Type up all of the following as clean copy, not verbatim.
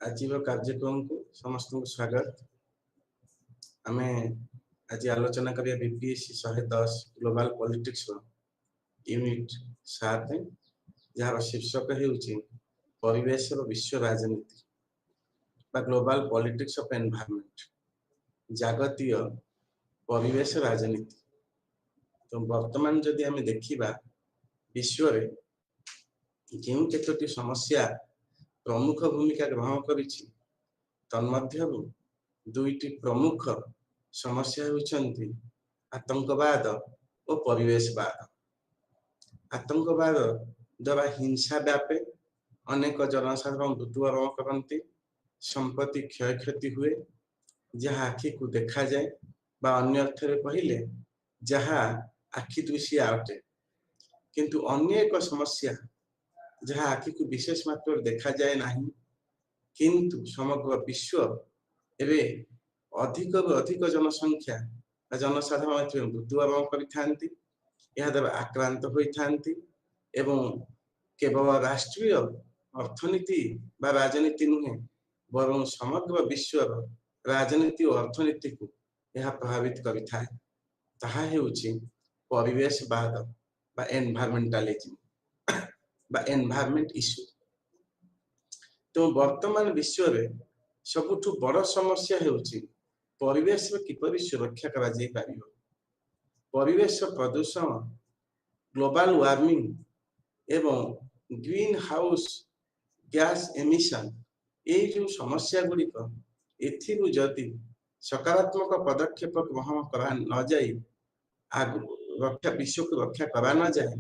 आज कार्यक्रम को समस्त को स्वागत। आम आज आलोचना करिया BPSC 110 global politics unit 7 jar शीर्षक हेउची परिवेश और विश्व राजनीति बा ग्लोबल पॉलिटिक्स ऑफ एनवायरनमेंट जागतिक परिवेश राजनीति। तो वर्तमान जदि आम देखिबा विश्व रे जो केतोटी समस्या प्रमुख भूमिका ग्रहण करिछि तन्मध्यरु दुईटी प्रमुख समस्या होउछन्ति आतंकवाद और परिवेशवाद। आतंकवाद द्वारा हिंसा व्यापे, अनेक जनसाधारण मृत्युवरण करती, संपत्ति क्षयक्षति हुए जहाँ आखि को देखा जाए बा अन्य अर्थरे कहले जहाँ आखि दृश्य अटे, किंतु अन्य एक समस्या जहाँ आखि को विशेष मात्रा देखा जाए नहीं, किंतु समग्र विश्व एवं अधिक अधिक जनसंख्या जनसाधारण मृत्युवरण करथांती, यह द्वारा आक्रांत होइथांती एवं केवल राष्ट्रीय अर्थनीति बा राजनीति नुहे बरं समग्र विश्व राजनीति और अर्थनीति को यह प्रभावित करिथाए। ताहा हेउछि परिवेशवाद बा एनवायरमेंटलिज्म बा एनवायरमेंट इश्यू। तो वर्तमान विश्व रे सबुठु बड़ समस्या हेउछि परिवेश किपरि सुरक्षा करा जाई पारियो। परिवेश प्रदूषण, ग्लोबल वार्मिंग एवं ग्रीन हाउस गैस एमिशन ये जो समस्या गुड़िक एथिरु जदि सकारात्मक पदक्षेप ग्रहण करा न जाई रक्षा विश्व को रक्षा करा न जाए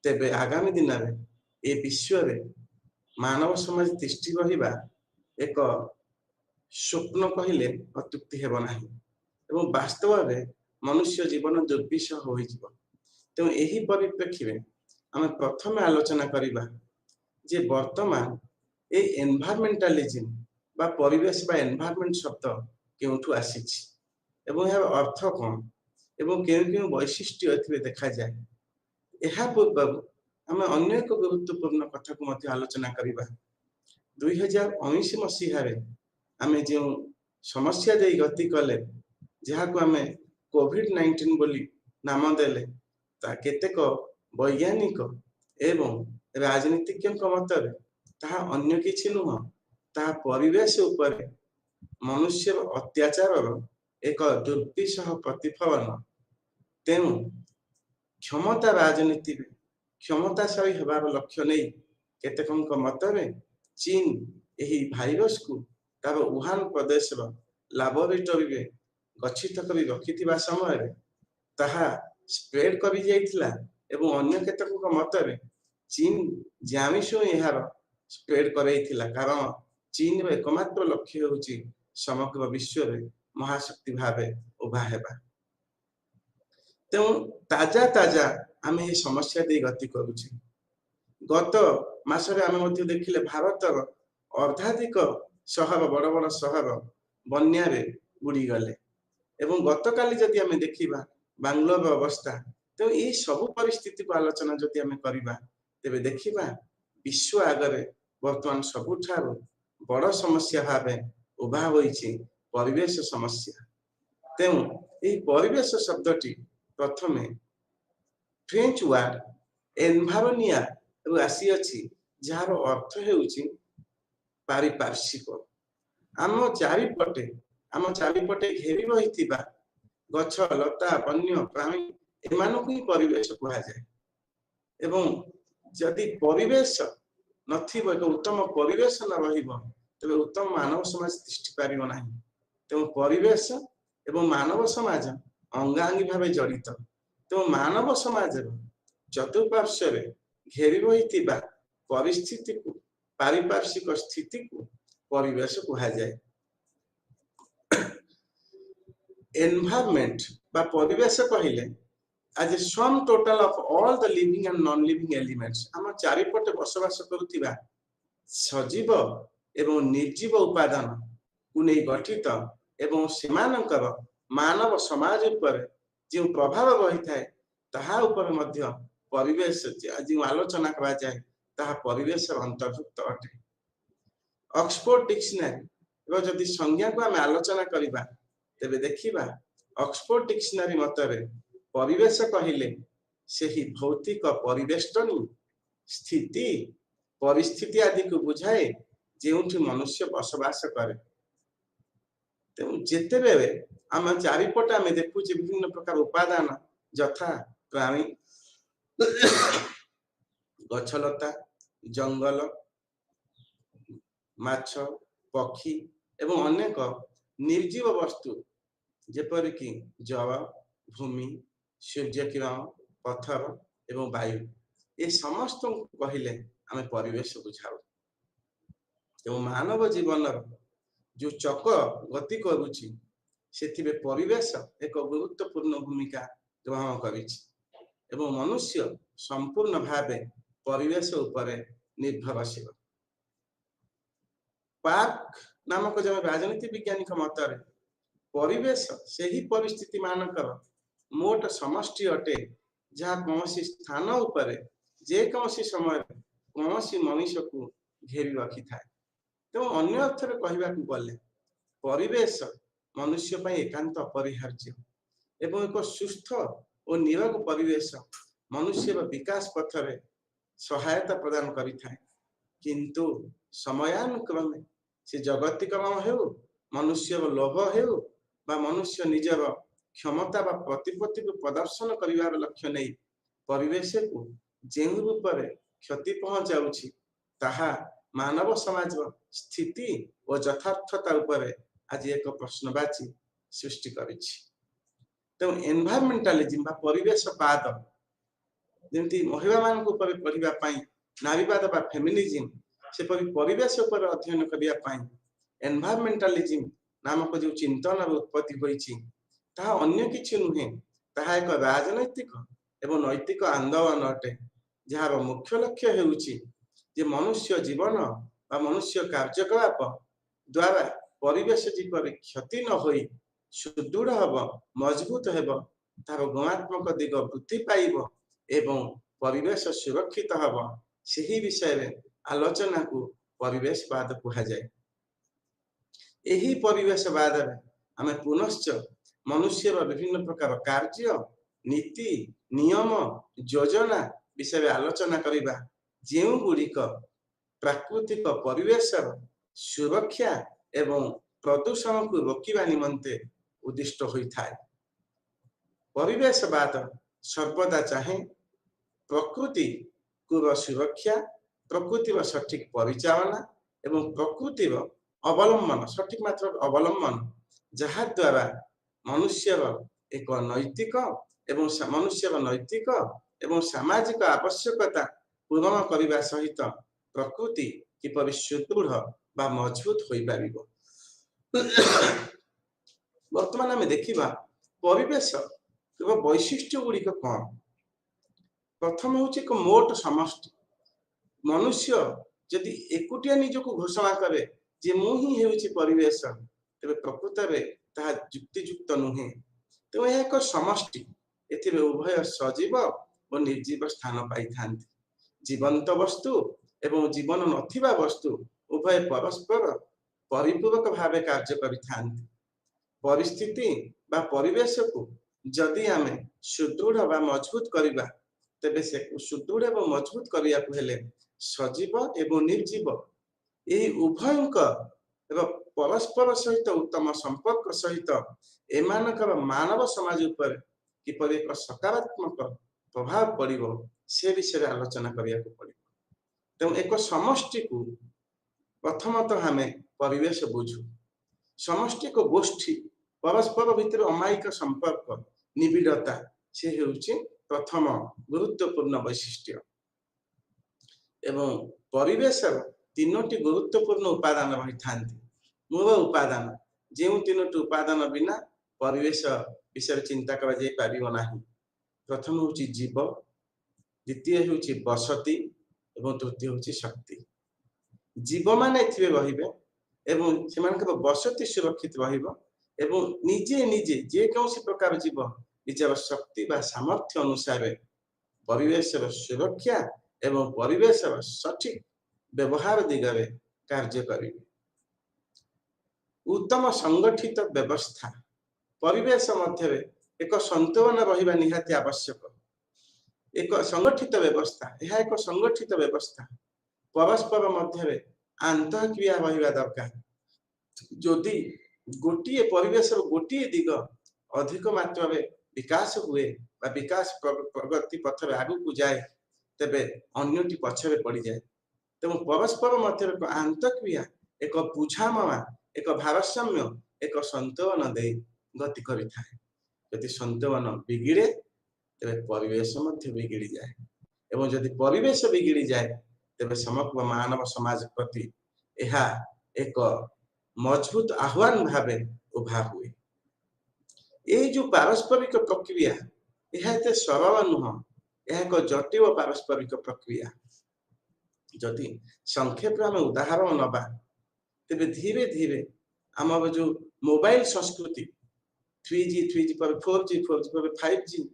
तेबे आगामी दिन में ए विश्व रे मानव समाज तिष्ठि रहिबा एक स्वप्न कहले अत्युक्ति हेब नाही एवं वास्तव में मनुष्य जीवन दुर्विषह हो जिवो। तेणु एही परिप्रेक्षी में आम प्रथम आलोचना करिबा जे वर्तमान ए एनवायरमेंटलिज्म बा परिवेश बा एनवायरमेंट शब्द केउठु आसीछि एवं एहा अर्थ कोन एवं केउ वैशिष्ट्य एथिबे देखा जाए। एहा पूर्व आम अन्य एक गुरुत्वपूर्ण कथा को मध्य आलोचना करिबा। 2019 मसीह रे आमे जो समस्या दे गति कले जहाँ को आमे कोविड-19 बोली नाम देले ता केतेक वैज्ञानिक एवं राजनीतिज्ञ मत ताहा अन्य किछि नुह, ताहा परिवेश उपर मनुष्य अत्याचार एक दुर्विषह प्रतिफलन। तेणु क्षमता राजनीति क्षमताशाली हेबार लक्ष्य नहीं केतेकंक मतरे चीन यही भाइरस को तार वुहान प्रदेश लैबोरेटरी रे गच्छित करी रखिथिबा समय ताहा स्प्रेड करी जाइथिला एवं अन्य केतेकंक मतरे चीन जामिसो यार स्प्रेड करैथिला, कारण चीन रो एकमात्र लक्ष्य होची समग्र विश्व रे महाशक्ति भावे उभा हेबा। तेणु ताजा ताजा आम ये समस्या दे गति करुचे। गत मासरे आम मध्य देखिले भारतर अर्धाधिक सहर बड़ बड़ सहर बन्या रे बुड़ी गले एवं गत काली जदि आम देखिबा बांग्लोर अवस्था। तो ये सब परिस्थिति को आलोचना जदि आम करिबा तेबे देखिबा विश्व आगरे वर्तमान सबुठारो बड़ समस्या भावे उभा होईछि परिवेश समस्या। तेणु ये परिवेश शब्दटी प्रथमे फ्रेंच वर्ड एनवायरोनिया आसी अछि जार अर्थ हेउछि पारिपार्श्विक। आम चारिपटे घेरी रहिथिबा गछ लता वन्य प्राणी एमानकु ही परिवेश कहा जाए। एवं जदि परिवेश नथिबो एक उत्तम परिवेश न रहिबो तबे उत्तम मानव समाज तिष्ठि पारिबो नाही। तेणु परिवेश एवं मानव समाज अंगांगी भावे जड़ित। तो मानव समाज चतुर्पार्श्व घेरी रही परिस्थिति को पारिपार्श्विक स्थिति को परिवेश कहा जाए। एनवायरमेंट बा परिवेश कहले आज sum total of all the living and non living elements आम चारिपटे बसवास करुथिबा सजीव एवं निर्जीव उपादान को नहीं गठित एवं सेमानंकर मानव समाज उपर जो प्रभाव रही थाए ताहा उपर मध्य परिवेश जो आलोचना करा जाए ताहा परिवेश अंतर्भुक्त अटे। ऑक्सफोर्ड डिक्शनरी जदि संज्ञा को आम आलोचना करबा तेबे देखिबा ऑक्सफोर्ड डिक्शनरी मतरे परिवेश कहिले सेही भौतिक परिवेष्टनी स्थिति परिस्थिति आदि को बुझाए जेउठी मनुष्य बसवास करे। तेणु जेते बेले आम चारिपट आम देखुचे विभिन्न प्रकार उपादान यथा प्राणी गछलता जंगल माछ पक्षी एवं अनेक निर्जीव वस्तु जेपरिक जल भूमि सूर्य किरण पत्थर एवं वायु ये समस्त कहले आम परिवेश बुझाऊ। एवं मानव जीवन जो चक गति करुची से परिवेश एक गुरुत्वपूर्ण भूमिका ग्रहण करिछि एवं मनुष्य संपूर्ण भावे परिवेश उपरे निर्भरशील। पार्क नामक जब राजनीति वैज्ञानिक मतरे परिवेश से ही परिस्थिति मानकर मोट समष्टि अटे जहाँ कौन स्थान उपरे जे कौन समय कौन मनुष्य को घेरी रखी थाए। तेणु अन्य अर्थर कहवाक गले परिवेश मनुष्य पर एकांत अपरिहार्य एवं एक सुस्थ और निरोग परिवेश मनुष्य विकास पथरे सहायता प्रदान करिथाए। किंतु समयानुक्रमे से जगतिक्रम हेउ मनुष्य लोभ हेउ बा मनुष्य निजर क्षमता बा प्रतिपत्ति को प्रदर्शन करिवार लक्ष्य नहीं परिवेश को जेउ रूप में क्षति पहुंचाउछि ताहा मानव समाज स्थिति और यथार्थता उपरे आज एक प्रश्नवाची सृष्टि करिछि। तेणु एनवायरमेंटालिज्म बा परिवेशवाद जमी महिला मान पढ़ा नारीवाद बा फेमिनिज्म से परिवेश उपर अध्ययन करने एनवायरमेंटालिज्म नामक जो चिंतन उत्पत्ति होइछि ताहा अन्य किछि नुहे ताहा एक राजनैतिक एवं नैतिक आंदोलन अटे जार मुख्य लक्ष्य हेउछि जे मनुष्य जीवन बा मनुष्य कार्यकलाप द्वारा परिवेश जीपर क्षति न होई सुदृढ़ हब मजबूत हेब तार गुणात्मक दिग वृद्धि पाइब एवं परिवेश सुरक्षित हब सही विषय रे आलोचना को परिवेशवाद कहा जाए। यही परिवेशवाद रे आमे पुनश्च मनुष्य विभिन्न प्रकार कार्य नीति नियम योजना विषय में आलोचना करिबा जेउ गुड़िक प्राकृतिक परिवेश सुरक्षा एवं प्रदूषण को रोकिबा निमंते उद्दिष्ट होइथाय। परिवेशवाद सर्वदा चाहे प्रकृति को सुरक्षा प्रकृति सठिक परिचालना एवं प्रकृति अवलंबन सठिक मात्रा अवलंबन जहा द्वारा मनुष्य एक नैतिक एवं मनुष्य नैतिक एवं सामाजिक आवश्यकता पूरण करने सहित प्रकृति किपरि सुदृढ़ बा मजबूत हो पारिबो। वर्तमान आम देखा परिवेश वैशिष्ट्य गुड़िक कौन प्रथम हूँ एक मोट समष्टि मनुष्य जदि एकुटिया निजक घोषणा करे जे मु ही हेउछि परिवेश तेरे प्रकृत में ताहा युक्तियुक्त नुहे। तेणु यह एक समष्टि एथिरे उभय सजीव और निर्जीव स्थान पाई थांती जीवंत वस्तु एवं जीवन नथिबा वस्तु उभय परस्पर परिपूरक भावे कार्य करिथांती। परिस्थिति बा परिवेश को जदि आमे सुदृढ़ बा मजबूत करिबा तेबे से सुदृढ़ एवं मजबूत करिया को हेले सजीव एवं निर्जीव यही उभयंक एवं परस्पर सहित उत्तम संपर्क सहित एमानकर मानव समाज उपर किपरि एक सकारात्मक प्रभाव पड़िबो से विषय आलोचना करिया को पड़िबो। तेणु एक समष्टि को प्रथमतः हमें परिवेश बुझू समष्टि को गोष्ठी परस्पर भितर अमायिक संपर्क निबिड़ता से हेउछि प्रथम गुरुत्वपूर्ण वैशिष्ट्य एवं परिवेश तीनोटी गुरुत्वपूर्ण उपादान रही थांती मूल उपादान जो तीनोटी उपादान बिना परिवेश विषय चिंता करा जाय पारिबो नाही। प्रथम होछि जीव द्वितीय होछि बसति एवं तृतीय होछि शक्ति। जीव माने एथिबे रहिबे एवं सेमानकर बसति सुरक्षित रहिबो एवं निजे निजे जे कौन प्रकार जीव निजर शक्ति बा सामर्थ्य अनुसार परिवेश सुरक्षा एवं परिवेश सठिक व्यवहार दिगरे कार्य करिबे। उत्तम संगठित व्यवस्था परिवेश मध्य एक संतुलन रहिबा निहाती आवश्यक। एक संगठित व्यवस्था यह एक संगठित व्यवस्था परस्पर मध्य आंतरक्रिया रहिबा दरकार। जदि गोटे परिवेश गोटे दिग अधिक मात्रा विकास हुए बा विकास प्रगति पथ आगू जाए तेबे अन्यटी पछरे पड़ जाए। तेणु परस्पर मध्य एक आंतरक्रिया एक बुझामणा एक भारसाम्य एक संतुलन दे गति करिथा। यदि संतुलन बिगिड़े तेबे परिवेश मध्य बिगिड़ी जाए एवं यदि परिवेश बिगिड़ी जाए तेबे समग्र मानव समाज प्रति यह एक मजबूत आह्वान भावे उभा हुए। ये जो पारस्परिक प्रक्रिया यह एते सरल नुह, यह एक जटिल पारस्परिक प्रक्रिया। जदि संक्षेप में उदाहरण नबा तेबे धीरे धीरे आम जो मोबाइल संस्कृति 3G पर 4G पर 5G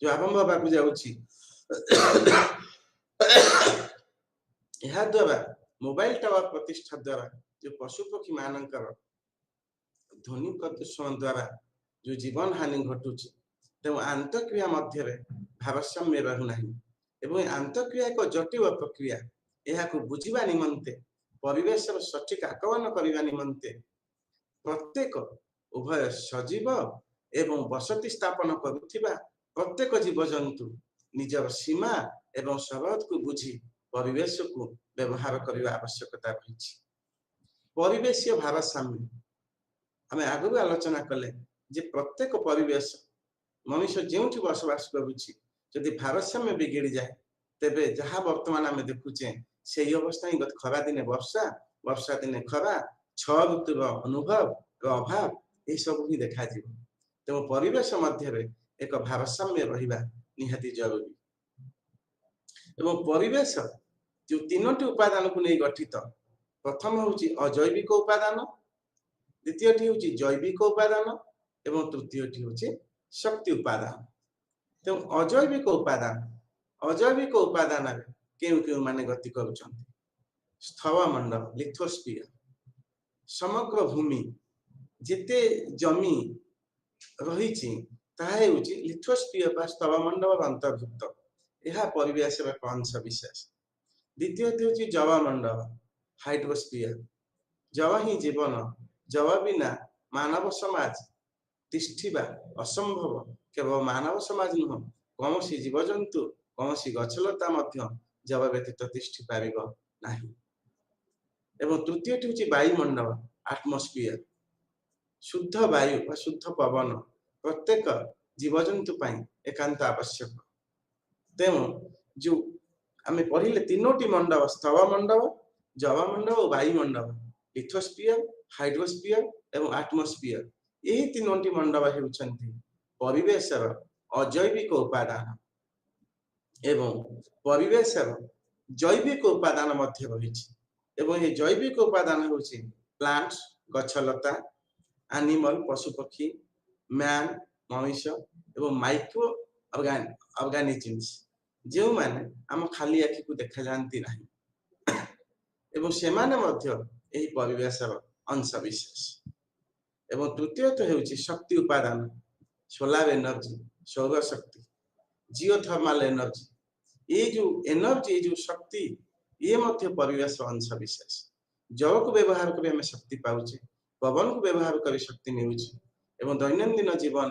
जो आरंभ होगा जाऊँगी यह द्वारा मोबाइल टावर प्रतिष्ठा द्वारा जो पशु पक्षी मानकर ध्वनि प्रदूषण द्वारा जो जीवन हानि घटुची तेणु आंतरक्रिया मध्य भारसाम्य रहूना एवं आंतरक्रिया एक जटिल प्रक्रिया। यह बुझा निमंते परिवेश सठिक आकलन करने निमंते प्रत्येक उभय सजीव एवं बसति स्थापन करुथिबा प्रत्येक जीवजंतु निजर सीमा एवं शरत को बुझी परिवेश को व्यवहार करने आवश्यकता रही। परिवेशीय भारसाम्य आम आगु आलोचना कले जे प्रत्येक परिवेश मनुष्य जो बसवास करुच्ची जदि भारसाम्य बिगिड़ी जाए तेबे जहाँ वर्तमान आम देखुचे से अवस्था ही खरा दिने वर्षा वर्षा दिने खरा 6 ऋतुर अनुभव अभाव ये सब ही देखा। तेणु परिवेश मध्य एक भारसाम्य रहिबा निहाती जरूरी। एवं परिवेश जो 3टी उपादान को नहीं गठित प्रथम हूँ अजैविक उपादान, द्वितीयटी हूँ जैविक उपादान एवं तृतीयटी हूँ शक्ति उपादान। तेणु अजैविक उपादान क्यों क्यों माने गति करुछंती स्थलमंडल लिथोस्फियर समग्र भूमि जिते जमी रही लिथोस्फियर स्थलमंडल अंतर्भुक्त यह परिवेश एक अंश विशेष। द्वितीय हूँ जलमंडल हाइड्रोस्फियर जल ही जीवन जल बिना मानव समाज तिष्ठिबा असंभव। केवल मानव समाज नुह कौन जीवजंतु कौन गछलता जल व्यतीत तिष्ठि पारिब नाही। एवं तृतीय हूँ वायुमंडल आटमोस्फियर शुद्ध वायु शुद्ध पवन प्रत्येक जीवजंतु एकांत आवश्यक। तेणु जो आम पढ़ले 3टी मंडल स्थलमंडल जलमंडल और वायुमंडल लिथोस्फियर हाइड्रोस्फियर एवं आटमोस्फियर यही 3टी मंडल होउछंती परिवेशर अजैविक उपादान एवं परिवेशर जैविक उपादान मध्य रही। एवं ये जैविक उपादान होउछि प्लांट्स गछलता एनिमल पशुपक्षी मैन मनुष्य एवं माइक्रो ऑर्गेनिजम्स जो माने आम खाली आखि को देखा जानती नहीं एवं से माने मध्य एही परिवेशर अंश विशेष। एवं तृतीयत हेउछि शक्ति उपादान सोलार एनर्जी सौर शक्ति जियोथर्मल एनर्जी ये जो एनर्जी जो शक्ति ये मध्य परिवेश अंश विशेष। जल को व्यवहार कर आम शक्ति पाउचे पवन को व्यवहार कर शक्ति मिलूची एवं दैनंदिन जीवन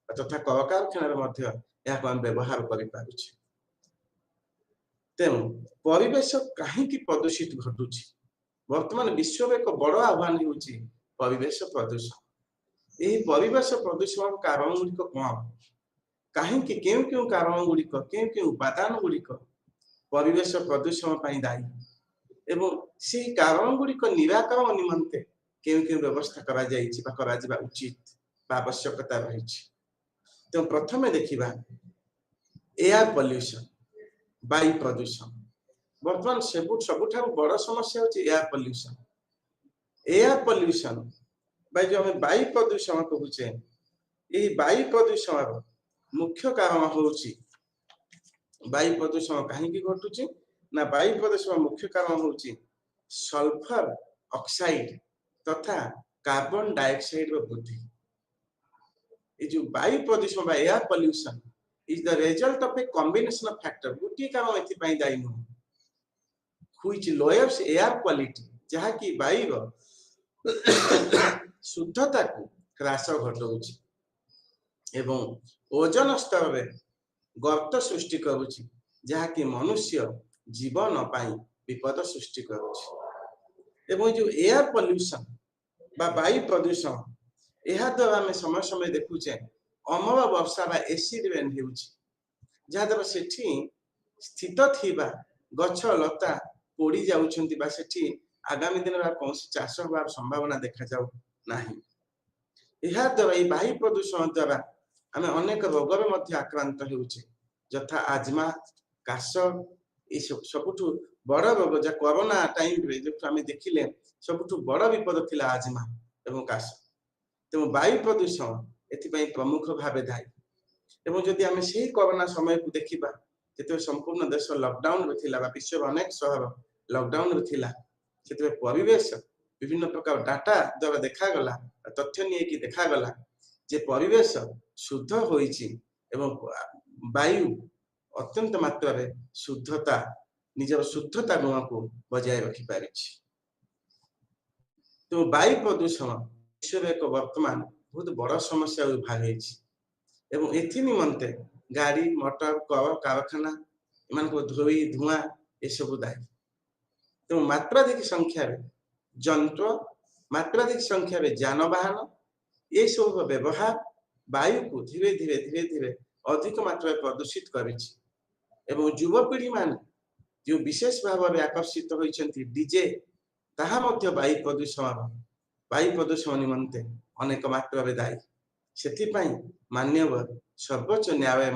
तथा कलकारखाना आम व्यवहार कर पारुछे। तेणु परिवेश कहीं प्रदूषित घटुची वर्तमान विश्व एक बड़ आह्वान होउची परिवेश प्रदूषण। यही परिवेश प्रदूषण कारण गुड़िक कौन कहीं क्यों क्यों कारण गुड़िक क्यों क्यों उपादान गुड़िक परिवेश प्रदूषण दायी एवं से कारण गुड़िक निराकरण निमंते क्यों क्यों व्यवस्था करा उचित आवश्यकता रही। तो प्रथमे देखिबा एयर पॉल्यूशन वायु प्रदूषण वर्तमान सबुठ बड़ समस्या होची एयर पॉल्यूशन। एयर पॉल्यूशन बाय जो हमें वायु प्रदूषण कहूचे यही वायु प्रदूषण मुख्य कारण होची वायु प्रदूषण कहीं घटुची ना वायु प्रदूषण मुख्य कारण होची सल्फर ऑक्साइड तथा कार्बन डाइऑक्साइड वृद्धि ये जो वायु प्रदूषण बा air pollution is the result of a combination of factor गोटे कारण एथि पई दायी नु व्हिच लोयर्स एयर क्वालिटी जहा कि वायु शुद्धता को ह्रास घटाउछि एवं ओजन स्तर में गर्त सृष्टि करुछि जहा कि मनुष्य जीवन पाई विपद सृष्टि करुछि एवं जो एयर पॉल्यूशन बा वायु प्रदूषण यह द्वारा आम समय समय देखुचे अमल वर्षा बा एसिड रेन हेउछि जहा द्वारा सेठी स्थित थिबा गछ लता पोड़ी जाउछंती बा सेठी आगामी दिन में कौन चाष होबार संभावना देखा जाऊ नाही यह द्वारा ये वायु प्रदूषण द्वारा आम अनेक रोग में मध्य आक्रांत हेउछि यथा आजमा काश ये सबुठु बड़ रोग जा कोरोना टाइम रे जो आम देखिले सबुठु बड़ विपद थिला आजमा एवं काश तेणु वायु प्रदूषण एथि प्रमुख भाव दायी एवं जदि आम से कोरोना समय को देखा जो संपूर्ण देश लॉकडाउन रे थिला विश्व अनेक सहर लॉकडाउन रे थिला से परिवेश विभिन्न प्रकार डाटा द्वारा देखागला तथ्य नहीं देखागला जे परिवेश शुद्ध होइछि एवं वायु अत्यंत मात्रा रे शुद्धता निजर शुद्धता गुण को बजाय रखि पारिछि तो वायु प्रदूषण विश्व एक वर्तमान बहुत बड़ समस्या उभा एवं एथि निमंते गाड़ी मोटर कल कारखाना इन धोई धुआं ये सब दायी तेणु मात्राधिक संख्या जंत्र मात्राधिक संख्या जानवाहन ये सब व्यवहार वायु को धीरे धीरे धीरे धीरे अधिक मात्रा प्रदूषित करिछि एवं युवपीढ़ी मान जो विशेष भाव में आकर्षित होइछन्ति डीजे ताहा मध्य वायु प्रदूषण निमंते अनेक मात्रा दायी से माननीय सर्वोच्च न्यायालय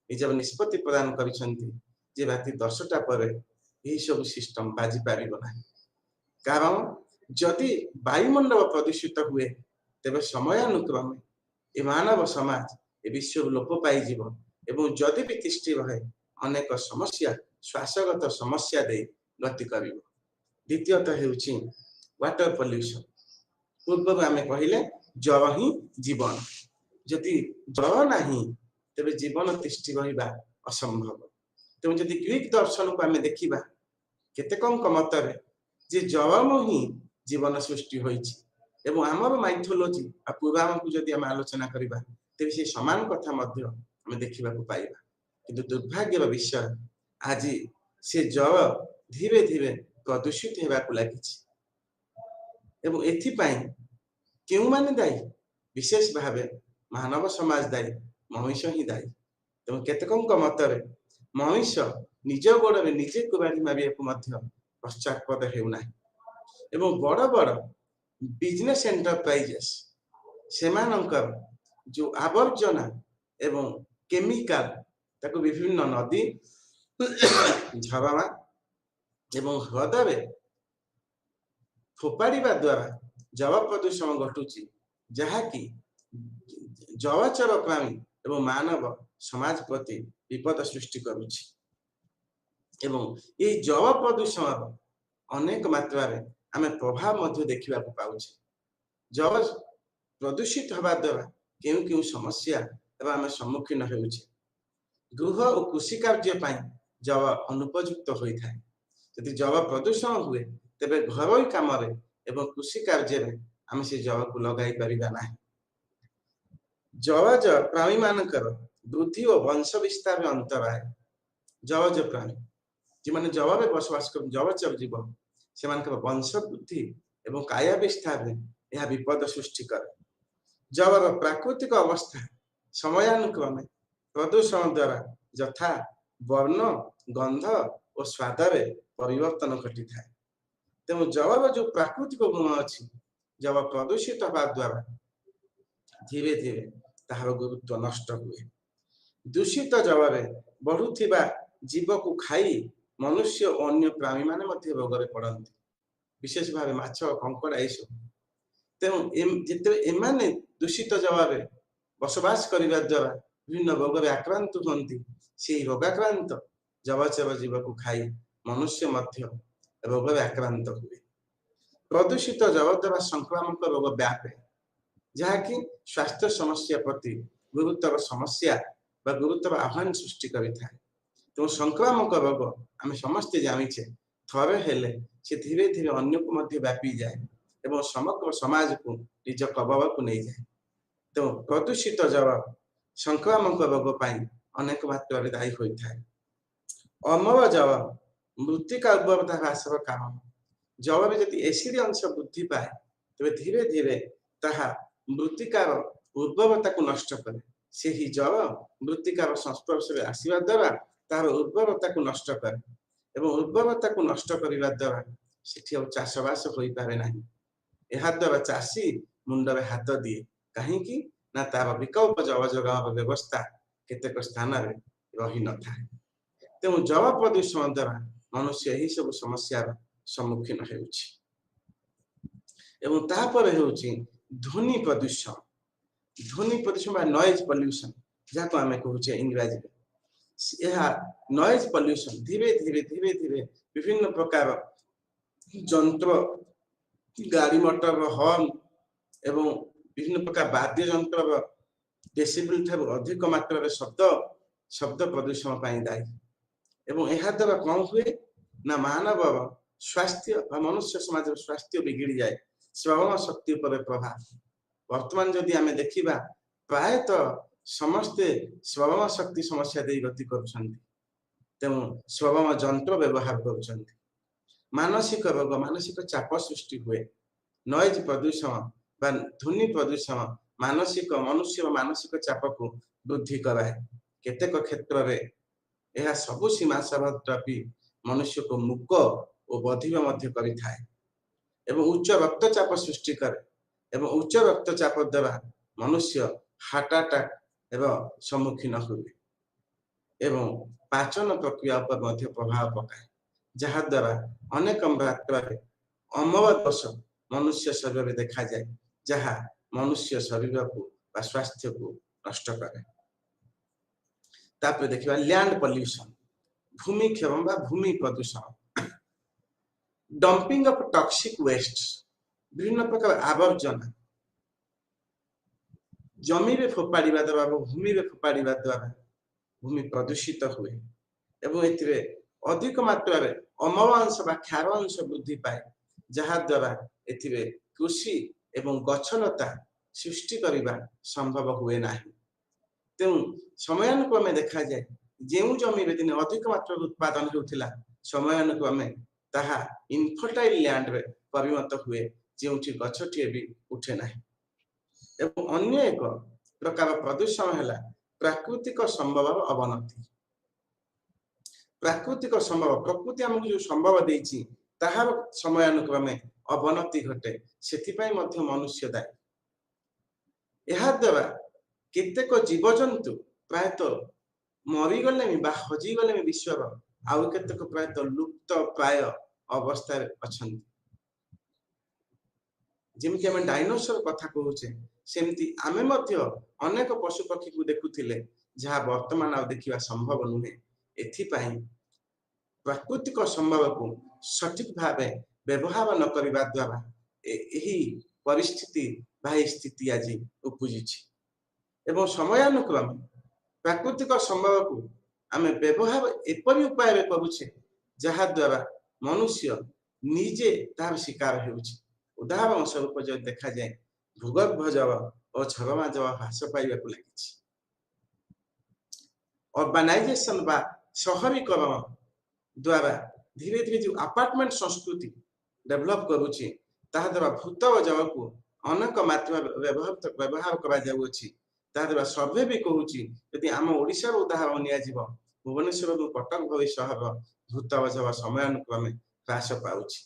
निजर निष्पत्ति प्रदान करिसेंति जे राति 10टा पर यही सब सिस्टम बाजी पारिबो नाही कारण जदि वायुमंडल प्रदूषित हुए तेबे समयानुक्रमे ए मानव समाज ए विश्व लोप पाई एवं जदि भी तिष्ठि रहे अनेक समस्या श्वासगत समस्या दे गति करिवो द्वितीयतः हेउछि वाटर पॉल्यूशन पूर्व आम कहले जल ही जीवन जदि जल नाही तेबे जीवन तिष्ठि रहिबा असंभव तेणु जदि ग्रीक दर्शन को आम देखा केतेकंक मतरे जे जलम ही जीवन सृष्टि होइछि एवं आमर माइथोलॉजी आ पुराण को जदि आम आलोचना करिबा तेबे से समान कथा मध्य आम देखा पाइबा किंतु दुर्भाग्यर विषय आज से जल धीरे धीरे प्रदूषित होगा लगी एवं एथिपाई क्यों माने दायी विशेष भाव मानव समाज दायी मनुष्य ही दायी तेणु केतक मतरे मनुष्य निज गोड़ में निजे कुबाड़ी मारिया पश्चातपद होना एवं बड़ बड़ बिजनेस एंटरप्राइजेस सेमानंकर जो आवर्जना एवं केमिकल ताको विभिन्न नदी झरणा एवं ह्रद में फोपाड़ा द्वारा जल प्रदूषण घटुची जहाँकि जलचर प्राणी एवं मानव समाज प्रति विपद सृष्टि करुछि एवं ये जल प्रदूषण अनेक मात्रा रे आमे प्रभाव मध्य देखा पाउछे जल प्रदूषित हवा द्वारा केउ केउ समस्या एवं आमे सम्मुखीन होउछे गृह और कृषि कार्य पाई जल अनुपयुक्त होता है यदि जल प्रदूषण हुए तेबे घरोई काम एवं कृषि कार्य में आम से जल को लगाई परिबा नाही जलज प्राणी मानकर वृद्धि और वंश विस्तार में अंतराय जलज प्राणी जो मैंने जल में बसवास कर जलचर जीव से वंश वृद्धि एवं काया विस्तार में यह विपद सृष्टि करे जलर प्राकृतिक अवस्था समयानुक्रमे प्रदूषण द्वारा यथा वर्ण गंध और स्वाद परिवर्तन घटी था तेणु जलर जो प्राकृतिक गुण अच्छी जल प्रदूषित हवा द्वारा धीरे धीरे तार गुरुत्व नष्ट हुए दूषित जल में बढ़ुवा जीव को खाई मनुष्य और अन्य प्राणी माने रोग में पड़ती विशेष भाव माछ कंकड़ा ये सब तेणु जिते एमाने दूषित जल में बसवास करने द्वारा विभिन्न रोग में आक्रांत होती से प्रदूषित जल द्वारा संक्रामक रोग व्यापे जहाँकि स्वास्थ्य समस्या प्रति गुरुतर समस्या बा गुरुतर आह्वान सृष्टि करिଥାଏ। तो संक्रामक रोग आम समस्ते जाचे थरे हेले से धीरे धीरे अन्य को मध्य व्यापी जाए एवं समग्र समाज को निज कबल को नहीं जाए। तो प्रदूषित जल संक्रामक रोग पाई अनेक मात्रा दायी होता है। अमल जल मृत्तिका उर्वरता ह्रासर कारण जल में यदि एसिड अंश वृद्धि पाए तेज धीरे धीरे ताहा मृत्तिकार उर्वरता को नष्ट करे। से ही जल मृत्तिकार संस्पर्श में आसवा द्वारा तार उर्वरता को नष्ट करे एवं उर्वरता को नष्ट करने द्वारा से चाषबास हो पारे ना। यह द्वारा चाषी मुंडे हाथ दिए कहीं ना तार विकल्प जल जोगाण व्यवस्था केतेक स्थान रही न था। तेणु जल प्रदूषण द्वारा मनुष्य यही सब समस्यार सम्मुखीन होउछि। एवं तापर होउछि ध्वनि प्रदूषण। ध्वनि प्रदूषण बा नॉइज पॉल्यूशन जाको आमे कहूचे इंग्रजी में। यह नॉइज पॉल्यूशन धीरे धीरे धीरे धीरे विभिन्न प्रकार जंत्र गाड़ी मोटर हॉर्न एवं विभिन्न प्रकार वाद्य जंत्र डेसिबल ठाରୁ अधिक मात्रा शब्द शब्द प्रदूषण पाई दायी। एवं यह द्वारा कौन हुए ना मानव स्वास्थ्य मनुष्य समाज स्वास्थ्य बिगिड़ी जाए। श्रवण शक्ति पर प्रभाव वर्तमान जदि आमे देखिबा प्रायतः समस्ते श्रवण शक्ति समस्या दे गति करुछन्ति। तेणु श्रवण जंत्र व्यवहार करुछन्ति। मानसिक रोग मानसिक चाप सृष्टि हुए। नॉइज प्रदूषण बा ध्वनि प्रदूषण मानसिक मनुष्य मानसिक चाप को वृद्धि कराए। केतेक क्षेत्र में यह सबु सीमा सरहदी मनुष्य को मूक और बधिर मध्य करिथाए एवं उच्च रक्तचाप सृष्टि करे एवं उच्च रक्तचाप द्वारा मनुष्य हार्ट अटैक एवं सम्मुखीन हुए एवं पाचन प्रक्रिया पर मध्य प्रभाव पकाए जहा द्वारा अनेक मात्रा अमल दोष मनुष्य शरीर में देखा जाए जहा मनुष्य शरीर को स्वास्थ्य को नष्ट करे। तापर देखिबा लैंड पॉल्यूशन भूमि क्षरण बा भूमि प्रदूषण। डंपिंग ऑफ टॉक्सिक वेस्ट विभिन्न प्रकार आवर्जना जमी में फोपाड़ा द्वारा भूमि में फोपाड़ा द्वारा भूमि प्रदूषित हुए एवं एथिरे अधिक मात्रा अमल अंश बा क्षार अंश वृद्धि पाए जहा द्वारा एथिरे कृषि एवं गछलता सृष्टि करने संभव हुए ना। तेणु समयानुक्रमे देखा जाए जो जमी दिन अधिक मात्रा उत्पादन होता समयानुक्रमे ताहा इनफर्टाइल लैंड रे परिणत हुए जो गछटिए भी उठे ना। एवं अन्य एक प्रकार प्रदूषण है प्राकृतिक संभव अवनति। प्राकृतिक संभव प्रकृति आमको जो संभव देछि ताहार समयानुक्रमे अवनति घटे सेथिपाई मध्य मनुष्य दायी। यह द्वारा केतेक जीवजंतु प्रायतः मरीगले बा हजिगले विश्वर आउ केतेक प्रायतः लुप्त प्राय अवस्था अच्छी। जमीक आम डायनोसर कथा कहूचे सेमती आमे मध्य अनेक पशु पक्षी को देखुथिले जहाँ वर्तमान आ देखिबा संभव नुहे। एथिपाई प्राकृतिक संभव को सठिक भावे व्यवहार न करिबा द्वारा एही परिस्थिति भाई स्थिति आज उपजिछि एवं समयानुक्रमे प्राकृतिक संभव को आमे व्यवहार एपरि उपाय करुछे जहा द्वारा मनुष्य निजे तार शिकार हेउछि। उदाहरण स्वरूप जो देखा जाए भूगर्भ जल और झरमा जल ह्रास पाइबा को लगी। अर्बानाइजेशन बा शहरीकरण द्वारा धीरे धीरे जो अपार्टमेंट संस्कृति डेवलप करुछि ताहा द्वारा भूतल जल को अनेक मात्रा व्यवहार करा जाउछि। ताहा द्वारा सर्वे भी कहूछि यदि आम ओडिशा उदाहरण निया जिवो भुवनेश्वर और कटक भली शहर भूतल जल समयानुक्रमे ह्रास पाउछि।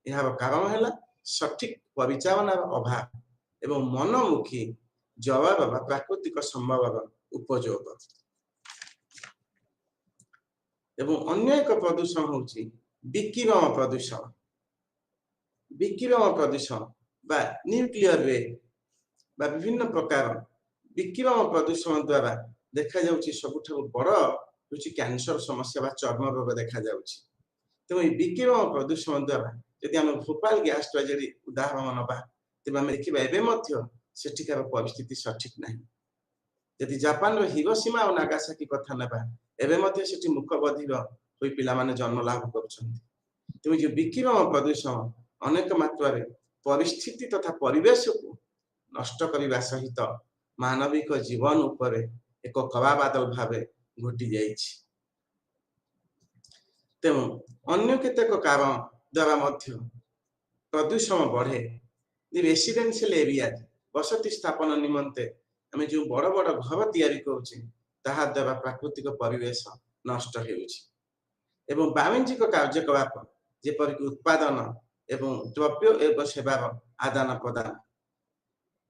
यार कारण है सठिक परिचालनार अभाव एवं मनमुखी जवाब बा प्राकृतिक संभव उपयोग एवं अन्य एक प्रदूषण होउछि विकिरण प्रदूषण। विकिरण प्रदूषण बा न्यूक्लियर रे बा विभिन्न प्रकार विकिरण प्रदूषण द्वारा देखा जाउछि सबुठारु बड़ होउछि कैंसर समस्या बा चर्म रोग देखा जाउछि। तेणु विकिरण प्रदूषण द्वारा यदि आम भोपाल गैस ट्रेजेडी उदाहरण नवा तेज आम देखा एवं सेठिकार परिस्थिति सठिक ना यदि जापान हिरोशिमा और नागासाकी कथा ना एवं से मुख बधिर हो पाने जन्म लाभ कर जो विकिरण प्रदूषण अनेक मात्रा परिस्थिति तथा परिवेश को नष्ट करने सहित मानविक जीवन उपर एक कवाबादल भाव घटी जाइए। तेणु अन्य केतेक कारण द्वारा प्रदूषण बढ़े रेसिडेंशियल एरिया बसति स्थापन निमंते आम जो बड़ बड़ घर तैयारी करुचे ताहा द्वारा प्राकृतिक परिवेश नष्ट एवं वाणिज्यिक कार्यकलाप जेपरिक उत्पादन एवं द्रव्य एवं सेवार आदान प्रदान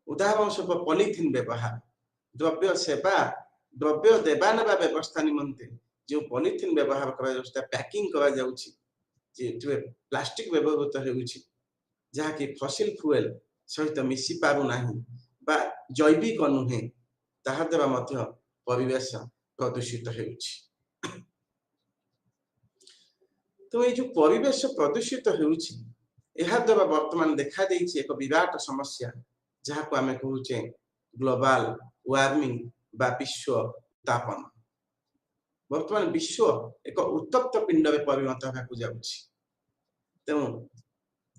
उदाहरण स्वरूप पॉलीथिन व्यवहार द्रव्य सेवा द्रव्य देवा नेबा व्यवस्था निमंते जो पॉलीथिन व्यवहार करा पैकिंग करा प्लास्टिक व्यवहृत होउछि जहाँकि फसिल फ्यूएल सहित मिसी पारु नाही बा जैविक नुहे ताहा द्वारा मध्य परिवेश प्रदूषित होउछि। तो ये जो परिवेश प्रदूषित होउछि एहा द्वारा वर्तमान देखा देइछि एक विराट समस्या जहाँ को आम कहूचे ग्लोबल वार्मिंग बा विश्व तापन। वर्तमान विश्व एक उत्तप्त पिंड में परिणत होगा जाउछि। तेणु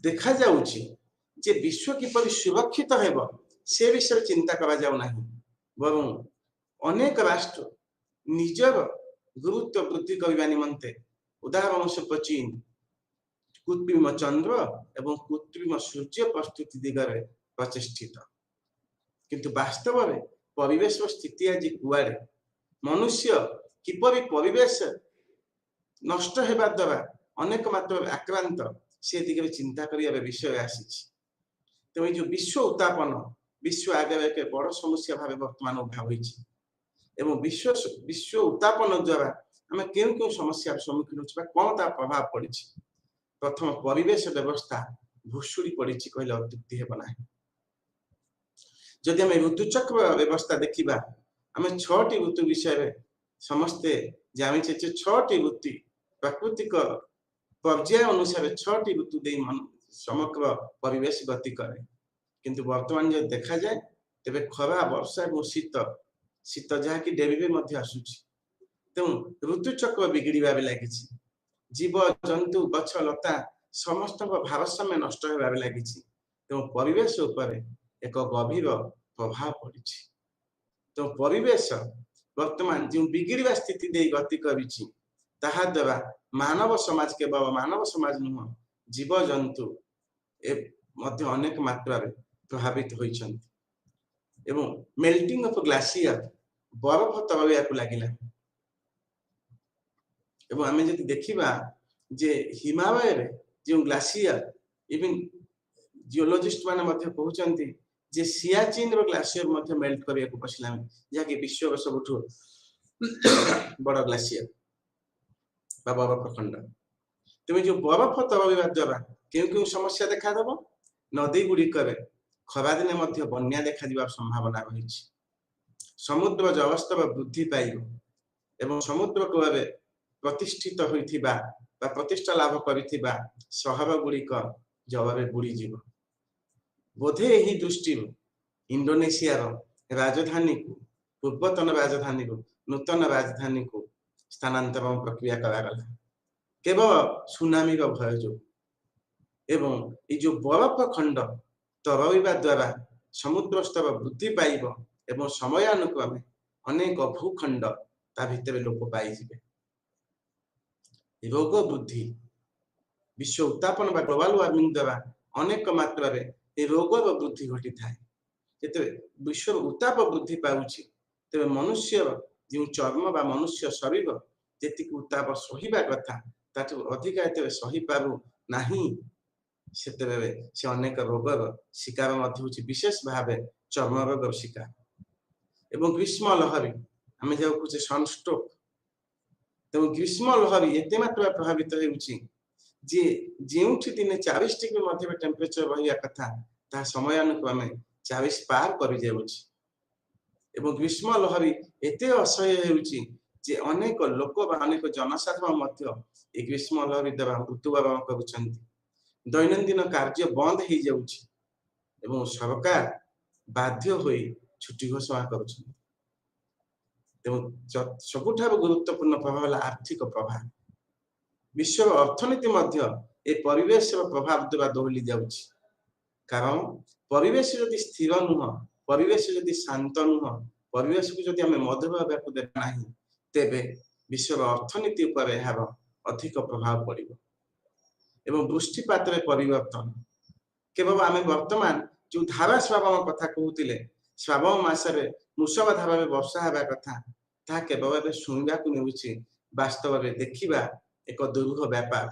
देखा जाउछि जे विश्व किपरि सुरक्षित हेब से विषय चिंता करा जाउ नाही बरं अनेक राष्ट्र निजर गुरुत्व वृद्धि करने निमंते उदाहरण स्वरूप चीन कृत्रिम चंद्र एवं कृत्रिम सूर्य प्रस्तुति दिगरे प्रचेष्टित किंतु वास्तव में परिवेश स्थिति आज कुआड़े मनुष्य किपरि परिवेश नष्ट हेबा द्वारा अनेक मात्रा आक्रांत से दिगरे चिंता करिया विषय आसीछि। तो जो विश्व उत्तापन विश्व आगे एक बड़ समस्या भाव वर्तमान उभा होइछि एवं विश्व उत्तापन द्वारा आम क्यों क्यों समस्या सम्मुखीन होछबा कोन ता प्रभाव पड़िछि। प्रथम परिवेश व्यवस्था भुशुड़ी पड़िछि कहले अत्युक्ति हेब नाही। जदि आम ऋतुचक्र व्यवस्था देखिबा आम 6टी ऋतु विषय समस्ते जानिछे 6टी ऋतु प्राकृतिक पर्याय अनुसार 6टी ऋतु दे समग्र परिवेश गति करे किंतु वर्तमान जो देखा जाए तेबे खरा वर्षा और शीत शीत जहाँ कि डेरी मध्य आसुछि। तेणु ऋतुचक्र बिगड़वा लगी जीव जंतु गछ लता समस्त भारसाम्य नष्ट होगा लगी। तेणु परिवेश उपर एक गभीर प्रभाव पड़ी। तो परिवेश वर्तमान जो बिगड़वा स्थिति दे गति करिछि ताहा द्वारा मानव समाज केवल मानव समाज नुह जीव जंतु मध्य अनेक मात्रा प्रभावित होइछन्ति एवं मेल्टिंग ऑफ ग्लासियर बरफ तरलिया को लागिला एवं आमे जदि देखिबा जे हिमालय रे जो ग्लासियर इवन जियोलॉजिस्ट माने मध्य कहउछन्ति जे सियाचिन रो ग्लासियर मध्य मेल्ट करिया को पछिला जहा कि विश्व रो सबठु बड़ ग्लासियर बा बरफ खंड। तेमे जो बरफ तरलिया द्वारा क्यों क्यों समस्या देखा दबो नदी गुड़ी करे खरा दिने मध्य बन्या देखा दिबार संभावना रहिछि। समुद्र जलस्तर वृद्धि पाइब एवं समुद्र कूले प्रतिष्ठित होइथिबा बा प्रतिष्ठा लाभ करिथिबा सहर गुड़िक जलरे बुड़ी जीव। बोधे एही दृष्टि इंडोनेशिया राजधानी को पूर्वतन राजधानी को नूतन राजधानी को स्थानांतरण प्रक्रिया करागला केवल सुनामी भय जो एवं ये जो बरफ खंड तरवा द्वारा समुद्र स्तर वृद्धि पाइब एवं समयानुक्रमे अनेक भूखंड ता भितर लोप पाइबे। रोग वृद्धि विश्व उत्तापन बा ग्लोबल वार्मिंग द्वारा अनेक मात्रा रोग वृद्धि घटी थाए। जते विश्व उत्ताप वृद्धि पाउछि तेबे मनुष्य जो चर्म बा मनुष्य शरीर जेतिक उत्ताप सहिबा कथा ताठु अधिक एते सही पारु नाही सेतेबे से अनेक रोगर शिकार मध्य होछि विशेष भावे चर्म रोग शिकार एवं ग्रीष्म लहरी आमे जाऊ कुछ सनस्ट्रोक। तेणु ग्रीष्म लहरी एते मात्रा प्रभावित होउछि जे जेउठी दिने 40 डिग्री मध्य टेम्परेचर रहिया कथा ता समयानुक्रमे 40 पार करि जाउछि एवं ग्रीष्म लहरी एते असह्य होउछि जे अनेक लोक बा अनेक जनसाधारण मध्य ए ग्रीष्म लहरी द्वारा मृत्युवरण करुछन्ति। दैनन्दिन कार्य बंद हो जाउछि एवं सरकार बाध्य होई छुट्टी घोषणा करुछन्। सबुठारु गुरुत्वपूर्ण प्रभाव है आर्थिक प्रभाव। विश्व अर्थनीति मध्य ए परिवेश प्रभाव देवा दोहली जाउछि। कारण परिवेश यदि स्थिर नुह, परिवेश यदि शांत नुह, परिवेश को यदि आम मधुर होगा देना नहीं, तेबे विश्व अर्थनीति उपर यार अधिक प्रभाव पड़िबो। एवं वृष्टिपात परिवर्तन केवल आम वर्तमान जो धारा श्रावण कथा कहते श्रावण मसरे मुसलधार भाव वर्षा हवा कथा ता केवल शुणा मिलूँ, वास्तव में देखा एक दुरूह व्यापार।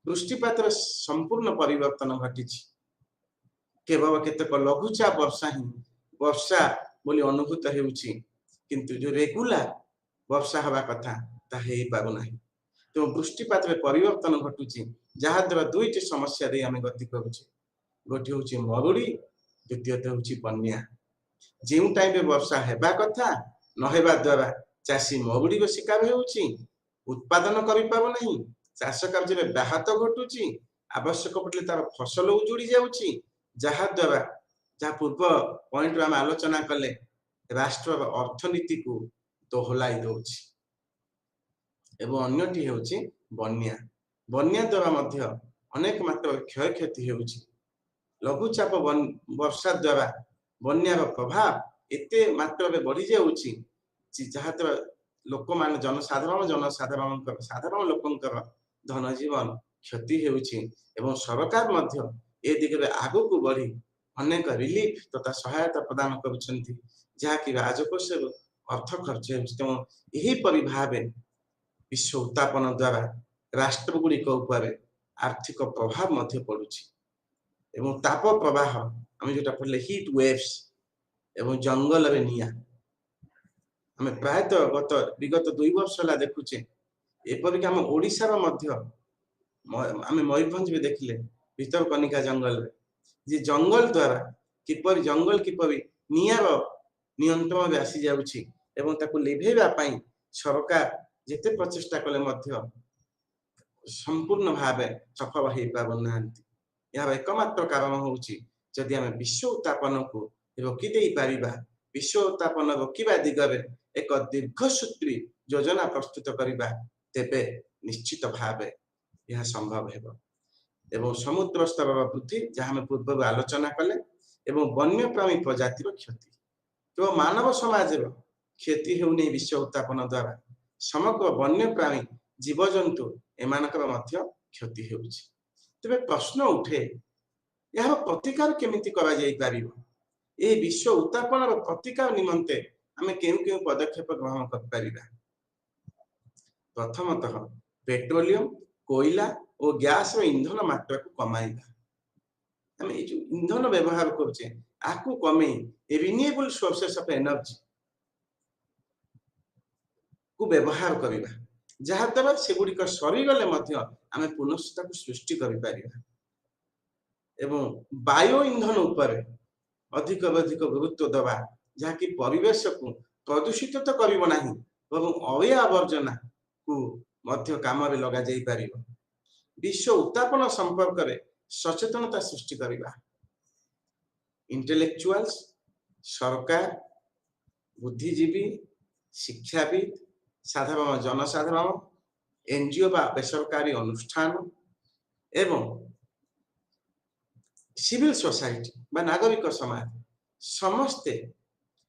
वृष्टिपात संपूर्ण परिवर्तन घटी। केवल केतक लघुचाप वर्षा ही वर्षा बोली अनुभूत होउछि, किंतु जो रेगुलर वर्षा हवा कथा ता हे पारुना। तो वृष्टिपात परिवर्तन घटुछि, जहाँ द्वारा दुईटी समस्या दे आम गति करुचे। गोटे हूँ मरुड़ी, द्वितीय हूँ बन्या। जो टाइम वर्षा हेबा कथा नहेबा द्वारा चाषी मरुड़ी शिकार होउछि, उत्पादन करि पाबो नहीं, चाष कार्य व्याहत घटुछि, आवश्यक पड़े तार फसल उजुड़ी जाउछि, जहाँ द्वारा जहाँ पूर्व पॉइंट आम आलोचना कले राष्ट्र अर्थनीति को दोहलाई दौछि। एवं अन्यटी होउछि बन्या। बन्या द्वारा मध्य अनेक मात्रा क्षय क्षति होउछि। लघुचाप वर्षा द्वारा बन्यार प्रभाव एते मात्रा बढ़ी जाउछि, जहाँ द्वारा लोक मान साधारण लोकंकर धन जीवन क्षति होउछि। एवं सरकार मध्य ए दिगरे आगु को बढ़ी अनेक रिलीफ तथा सहायता प्रदान करुछन्ति, जहाँ कि राजकोष अर्थ खर्च होउछि। तेणु एही परि भावे विश्व उत्तापन द्वारा राष्ट्र गुड़िक उपर आर्थिक प्रभाव मध्य पड़ुछि। एवं ताप प्रवाह आम जो पढ़ले हिट वेव्स एवं जंगल रे निया आम प्रायतः विगत 2 वर्ष है देखुचे। एपरिक आम ओडिशार मध्य आम मयूरभंज में देखिले भितरकनिका जंगल रे जे जंगल द्वारा किपरि जंगल किपरि नियार नियंत्रण में आसी जाउछि एवं ताकू लिभेबा पई सरकार जेते प्रचेष्टा कले मध्य संपूर्ण भावे सफल हो पाबना। यार एकमात्र कारण होउछि जदि आम विश्व उत्तापन को रोकी दे पारिबा, विश्व उत्तापन रोकिबा दिगरे एक दीर्घसूत्री योजना प्रस्तुत करिबा, तेबे निश्चित भावे यह संभव हेबो। एवं समुद्र स्तर वृद्धि जहाँ आम पूर्व आलोचना कले एवं वन्यप्राणी प्रजातिर क्षति केवल मानव समाज क्षति होउनी विश्व उत्तापन द्वारा समग्र वन्यप्राणी जीवजंतु एमानकर मध्य क्षति होउछि। तेबे प्रश्न उठे यार प्रतिकार केमिति करा जाई पारिबो? ए विश्व उत्तापन प्रतिकार निमंते आमे केउ पदक्षेप ग्रहण कर पारिबा? प्रथमतः पेट्रोलियम कोयला और गैस इंधन मात्रा को कमाइबा। आम जो इंधन व्यवहार करुचे आकु कमे रिन्यूएबल सोर्सेस ऑफ एनर्जी को व्यवहार करिबा, जहाँ द्वारा सेगुड़िक सरीगले मध्य आमे पुनः सृष्टि करि पारिबा। एवं बायो इंधन उपर अधिक गुरुत्व दबा, जहाँ कि परिवेश को प्रदूषित तो करिबो नाही एवं अव्यय आवर्जना को मध्य काम रे लगा जाई पारिबो। विश्व उत्तापन संपर्क रे सचेतनता सृष्टि करिबा। इंटेलेक्चुअल्स, सरकार, बुद्धिजीवी, शिक्षाविद, साधारण जनसाधारण, एनजीओ बा बेसरकारी अनुष्ठान एवं सिविल सोसाइटी बा नागरिक समाज समस्ते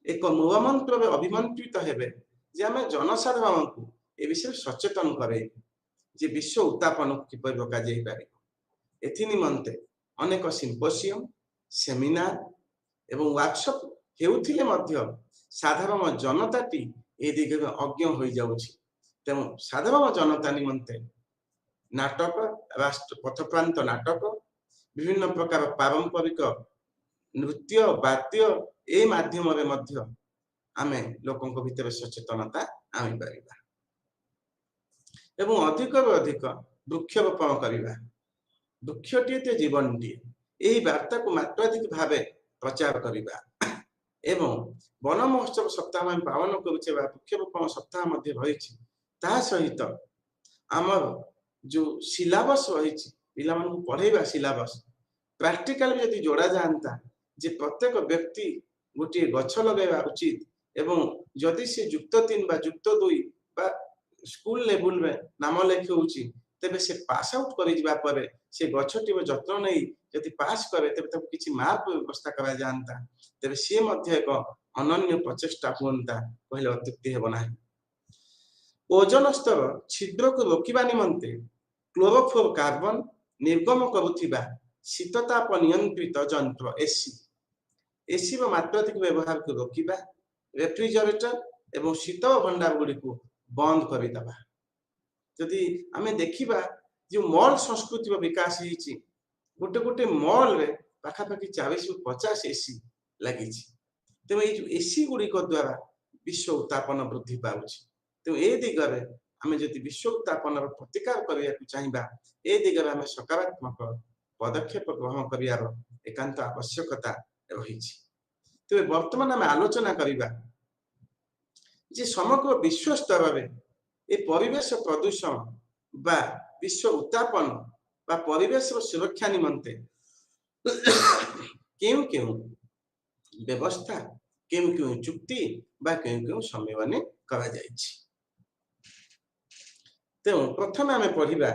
एक मूलमंत्र में अभिमंत्रित हेबे जे आम जनसाधारण को ए विषय सचेतन करे जे विश्व उत्तापन किपर रोका जाई पारे। एथि निमंते अनेक सिम्पोसियम, सेमिनार एवं वर्कशॉप हेउथिले मध्य साधारण जनताटी ए दिगे अज्ञ हो जाउछि। तेणु साधारण जनता निमंते नाटक, राष्ट्र पथप्रांत नाटक, विभिन्न प्रकार पारंपरिक नृत्य वाद्य ए माध्यम रे मध्य आमे लोकंक भितर सचेतनता आनि पारिबा एवं अधिक अधिक वृक्षरोपण करिबा। वृक्षटीए जीवनटीए यही वार्ता को मात्राधिक भावे प्रचार करिबा एवं वन महोत्सव सप्ताह में पालन करुचे वृक्षरोपण सप्ताह मध्य रही सहित आमर जो सिलेबस रही पिला मानकु पढ़ेबा सिलेबस प्रैक्टिकल यदि जोड़ा जानता जे प्रत्येक व्यक्ति गोटे गछ लगेबा उचित एवं जदि से युक्त 3 बा युक्त 2 बा स्कूल लेवल में नाम लेखि तेबे से पास आउट करि जिबा परे से गछटी जत्न नहीं यदि पास करे तेबे तब किछि मार्क व्यवस्था करा जानता तेबे से मध्य एक अनन्य प्रचेष्टा हुंता कहले अत्युक्ति हेब नाही। ओजन स्तर छिद्र को रोकिबा निमंते क्लोरोफ्लोरोकार्बन निर्गम करुथिबा शीतताप नियंत्रित यंत्र एसी एसी मात्राधिक व्यवहार को रोकिबा रेफ्रिजरेटर एवं शीतल भंडार गुड़ी को बंद करदेबा। जदि आमे देखिबा जो मॉल संस्कृति विकास होईची गोटे गोटे मॉल रे पाखापाखि 40 ରୁ 50 एसी लगी तेणु ये जो एसी गुड़िक द्वारा विश्व उत्तापन वृद्धि पाउछि तेणु ए दिगरे आमे जदि विश्व उत्तापन प्रतिकार करिया चाहिबा ए दिगरे आमे सकारात्मक पदक्षेप ग्रहण करियार एकांत आवश्यकता रहिछि। तेबे वर्तमान आमे आलोचना करिबा जे समग्र विश्व स्तर रे ए परिवेश प्रदूषण बा विश्व उत्तापन बा परिवेश सुरक्षा निमंते केउ केउ व्यवस्था केउ केउ चुक्ति बा केउ केउ सम्मेलन करा जाइछि। तेणु प्रथम आमे पढ़िबा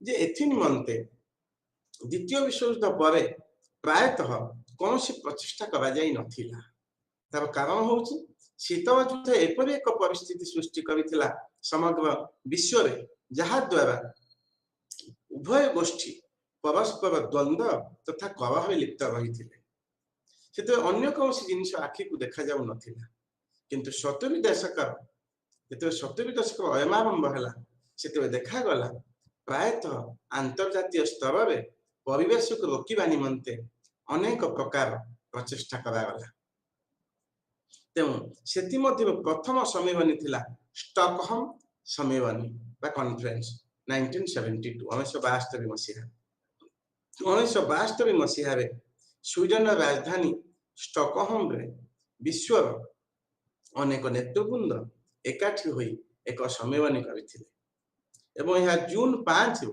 जे एथि निमंते द्वितीय विश्वयुद्ध पर प्रायतः कौन सी प्रचेषा करा जाई नथिला। तार कारण होउछि शीतल युद्ध एपरि एक परिस्थिति सृष्टि करिथिला समग्र विश्व रे जहा द्वारा उभय गोष्ठी परस्पर द्वंद्व तथा कलह लिप्त रहिथिले। सेते अन्य कौनसी जिनिस आखि को देखा जाउ नथिला किंतु 70 दशक जेते 70 दशक अयमारंभ हला सेते देखा गला प्रायतः अंतर्जातीय स्तर रे परिवेश को रोकिबा निमंते अनेक प्रकार प्रचेष्टा करागला। तेणु सेति मध्य प्रथम सम्मेलन थिला स्टॉकहोम सम्मेलन बा कॉन्फ्रेंस 1972 1972 मसीहा 1972 मसीहा रे स्वीडन राजधानी स्टॉकहोम रे विश्व अनेक नेतृवृंद एकाठी होई एक सम्मेलन करथिले एवं यह जून 5 रु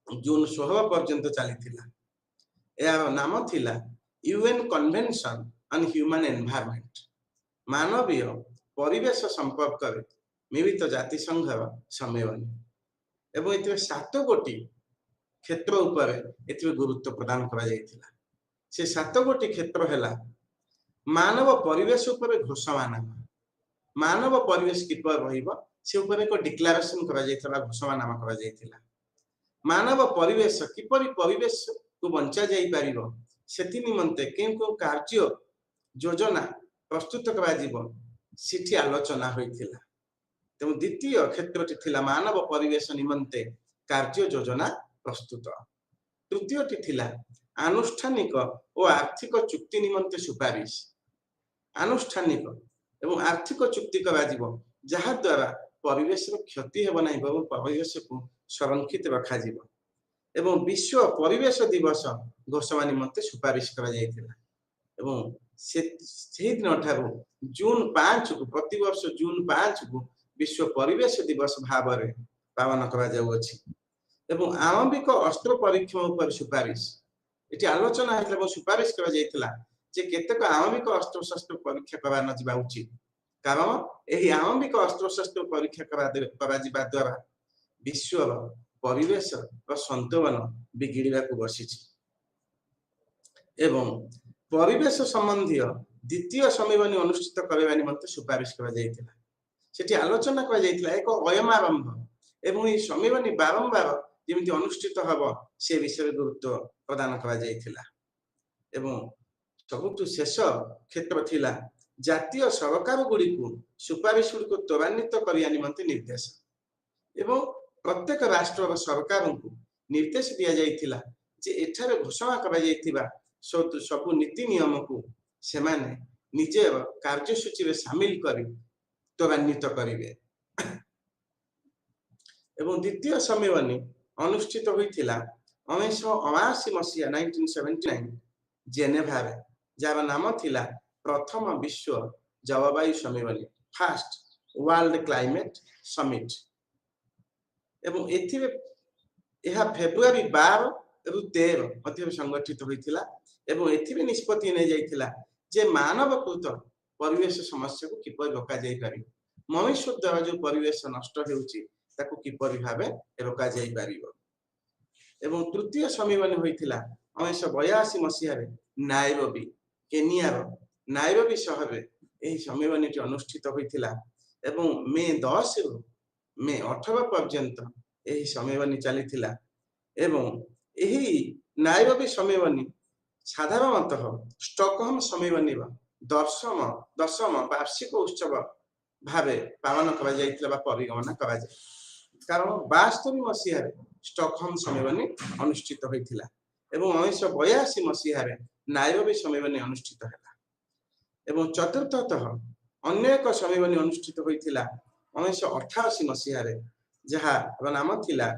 जून 16 पर्यंत चली थिला। यार नाम थिला UN convention on human environment मानवीय परिवेश संपर्क में मिलित जाति संघर सम्मेलन एवं एते 7 गोटी क्षेत्र उपर एते गुरुत्व प्रदान करा जायतिला। से 7 गोटी क्षेत्र हैला मानव परिवेश उपर घोषणानामा मानव परिवेश किपर रहिबो से उपर एक डिक्लेरेशन करा जायतिला घोषणानामा करा जायतिला। मानव परिवेश किपरि परिवेश को बंचा जाई पारिबो सेति निमंते केउ कार्य योजना प्रस्तुत करा जीवो सिठी आलोचना होइथिला। तेणु द्वितीय क्षेत्रटी थिला मानव परिवेश निमंते कार्य योजना प्रस्तुत। तृतीयटी थिला आनुष्ठानिक और आर्थिक चुक्ति निमंते सुपारिश आनुष्ठानिक एवं आर्थिक चुक्ति करा जीवो जहा द्वारा परिवेश क्षति हेब नाही एवं परिवेश को संरक्षित रखा जीवो एवं विश्व परिवेश दिवस घोषणा निमंते सुपारिश करा जायतिला। एवं से दिन ठारू जून 5 को प्रति वर्ष जून 5 को विश्व परिवेश दिवस भाव में पालन करा जाउछि। एवं आणविक अस्त्र परीक्षण पर सुपारिश एटी आलोचना हेतले सुपारिश करा जायतिला जे केतेक आणविक अस्त्र शस्त्र परीक्षा करा न जिबा उचित कारण एही आणविक अस्त्र शस्त्र परीक्षा करा जिबा द्वारा विश्व परिवेश और संतुलन बिगिड़वा को बसिछि। एवं परिवेश संबंधी द्वितीय सम्मेलन अनुष्ठित करबा निमंते सुपारिश करा जायतिला। सेठी आलोचना करा जायतिला एक अयमारंभ एवं ई सम्मेलन बारंबार जेमिति अनुष्ठित हबो से विषय गुरुत्व प्रदान करा जायतिला। एवं सबुठु शेष क्षेत्र थिला जातीय सरकार गुड़ी को सुपारिश को त्वरान्वित करिया निमंते निर्देश एवं प्रत्येक राष्ट्र सरकार को निर्देश दिया जायतिला जे एठारे घोषणा करा जायतिबा सब नीति नियम को सेमाने निजे कार्यसूची रे शामिल करी त्वरान्वित करिवे। एवं द्वितीय सम्मेलन अनुष्ठित होइतिला 1979 मसीहा 1979 जेनेभा रे जार नाम थिला प्रथम विश्व जलवायु सम्मेलन फास्ट वर्ल्ड क्लाइमेट समिट एवं एथिरे यह फेब्रुआरी 12 रु 13 मध्य संगठित होइथिला एवं एथिरे निष्पत्ति नै जाइथिला जे मानवकृत परिवेश समस्या को किपर रोका जाई पारि मनुष्य द्वारा जो परिवेश नष्ट हेउची ताको किपर भाबे रोका जाई पारिबो एवं तृतीय सम्मेलन होइथिला 1982 मसिया रे नाइरोबी केनिया रो नाइरोबी शहर रे एही सम्मेलनटी अनुष्ठित होइथिला एवं मे 10 रु मे 18 पर्यंत एही सम्मेलन चलीथिला एवं एही नाइरोबी सम्मेलन साधारणतः स्टॉकहोम सम्मेलन दशम वार्षिक उत्सव भावे पालन करा जाइथिला बा परिगणना करा जाय कारण 72 मसिया रे स्टॉकहोम सम्मेलन अनुष्ठित होइथिला एवं 1982 मसिया रे नाइरोबी सम्मेलन अनुष्ठित हैला एवं चतुर्थतः अन्य एक सम्मेलन अनुष्ठित होइथिला 1988 मसिया रे जहा नाम थिला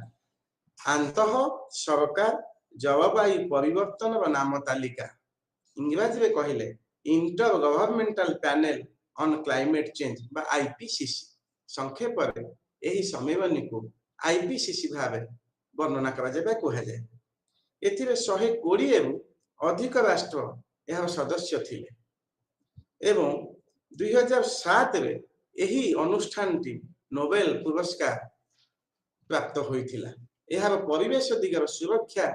आंतः सरकार जलवायु परिवर्तन व नाम तालिका इंग्रजी में कहले inter governmental panel on climate change बा आईपीसीसी संक्षेप रे एही सम्मेलन को आईपीसीसी भावे वर्णना करा जाय कहया जाय एथिरे 120 रु अधिक राष्ट्र यह सदस्य थिले एवं 2007 रे एही अनुष्ठानटी नोबेल पुरस्कार प्राप्त होइथिला एहार परिवेश दिगर सुरक्षा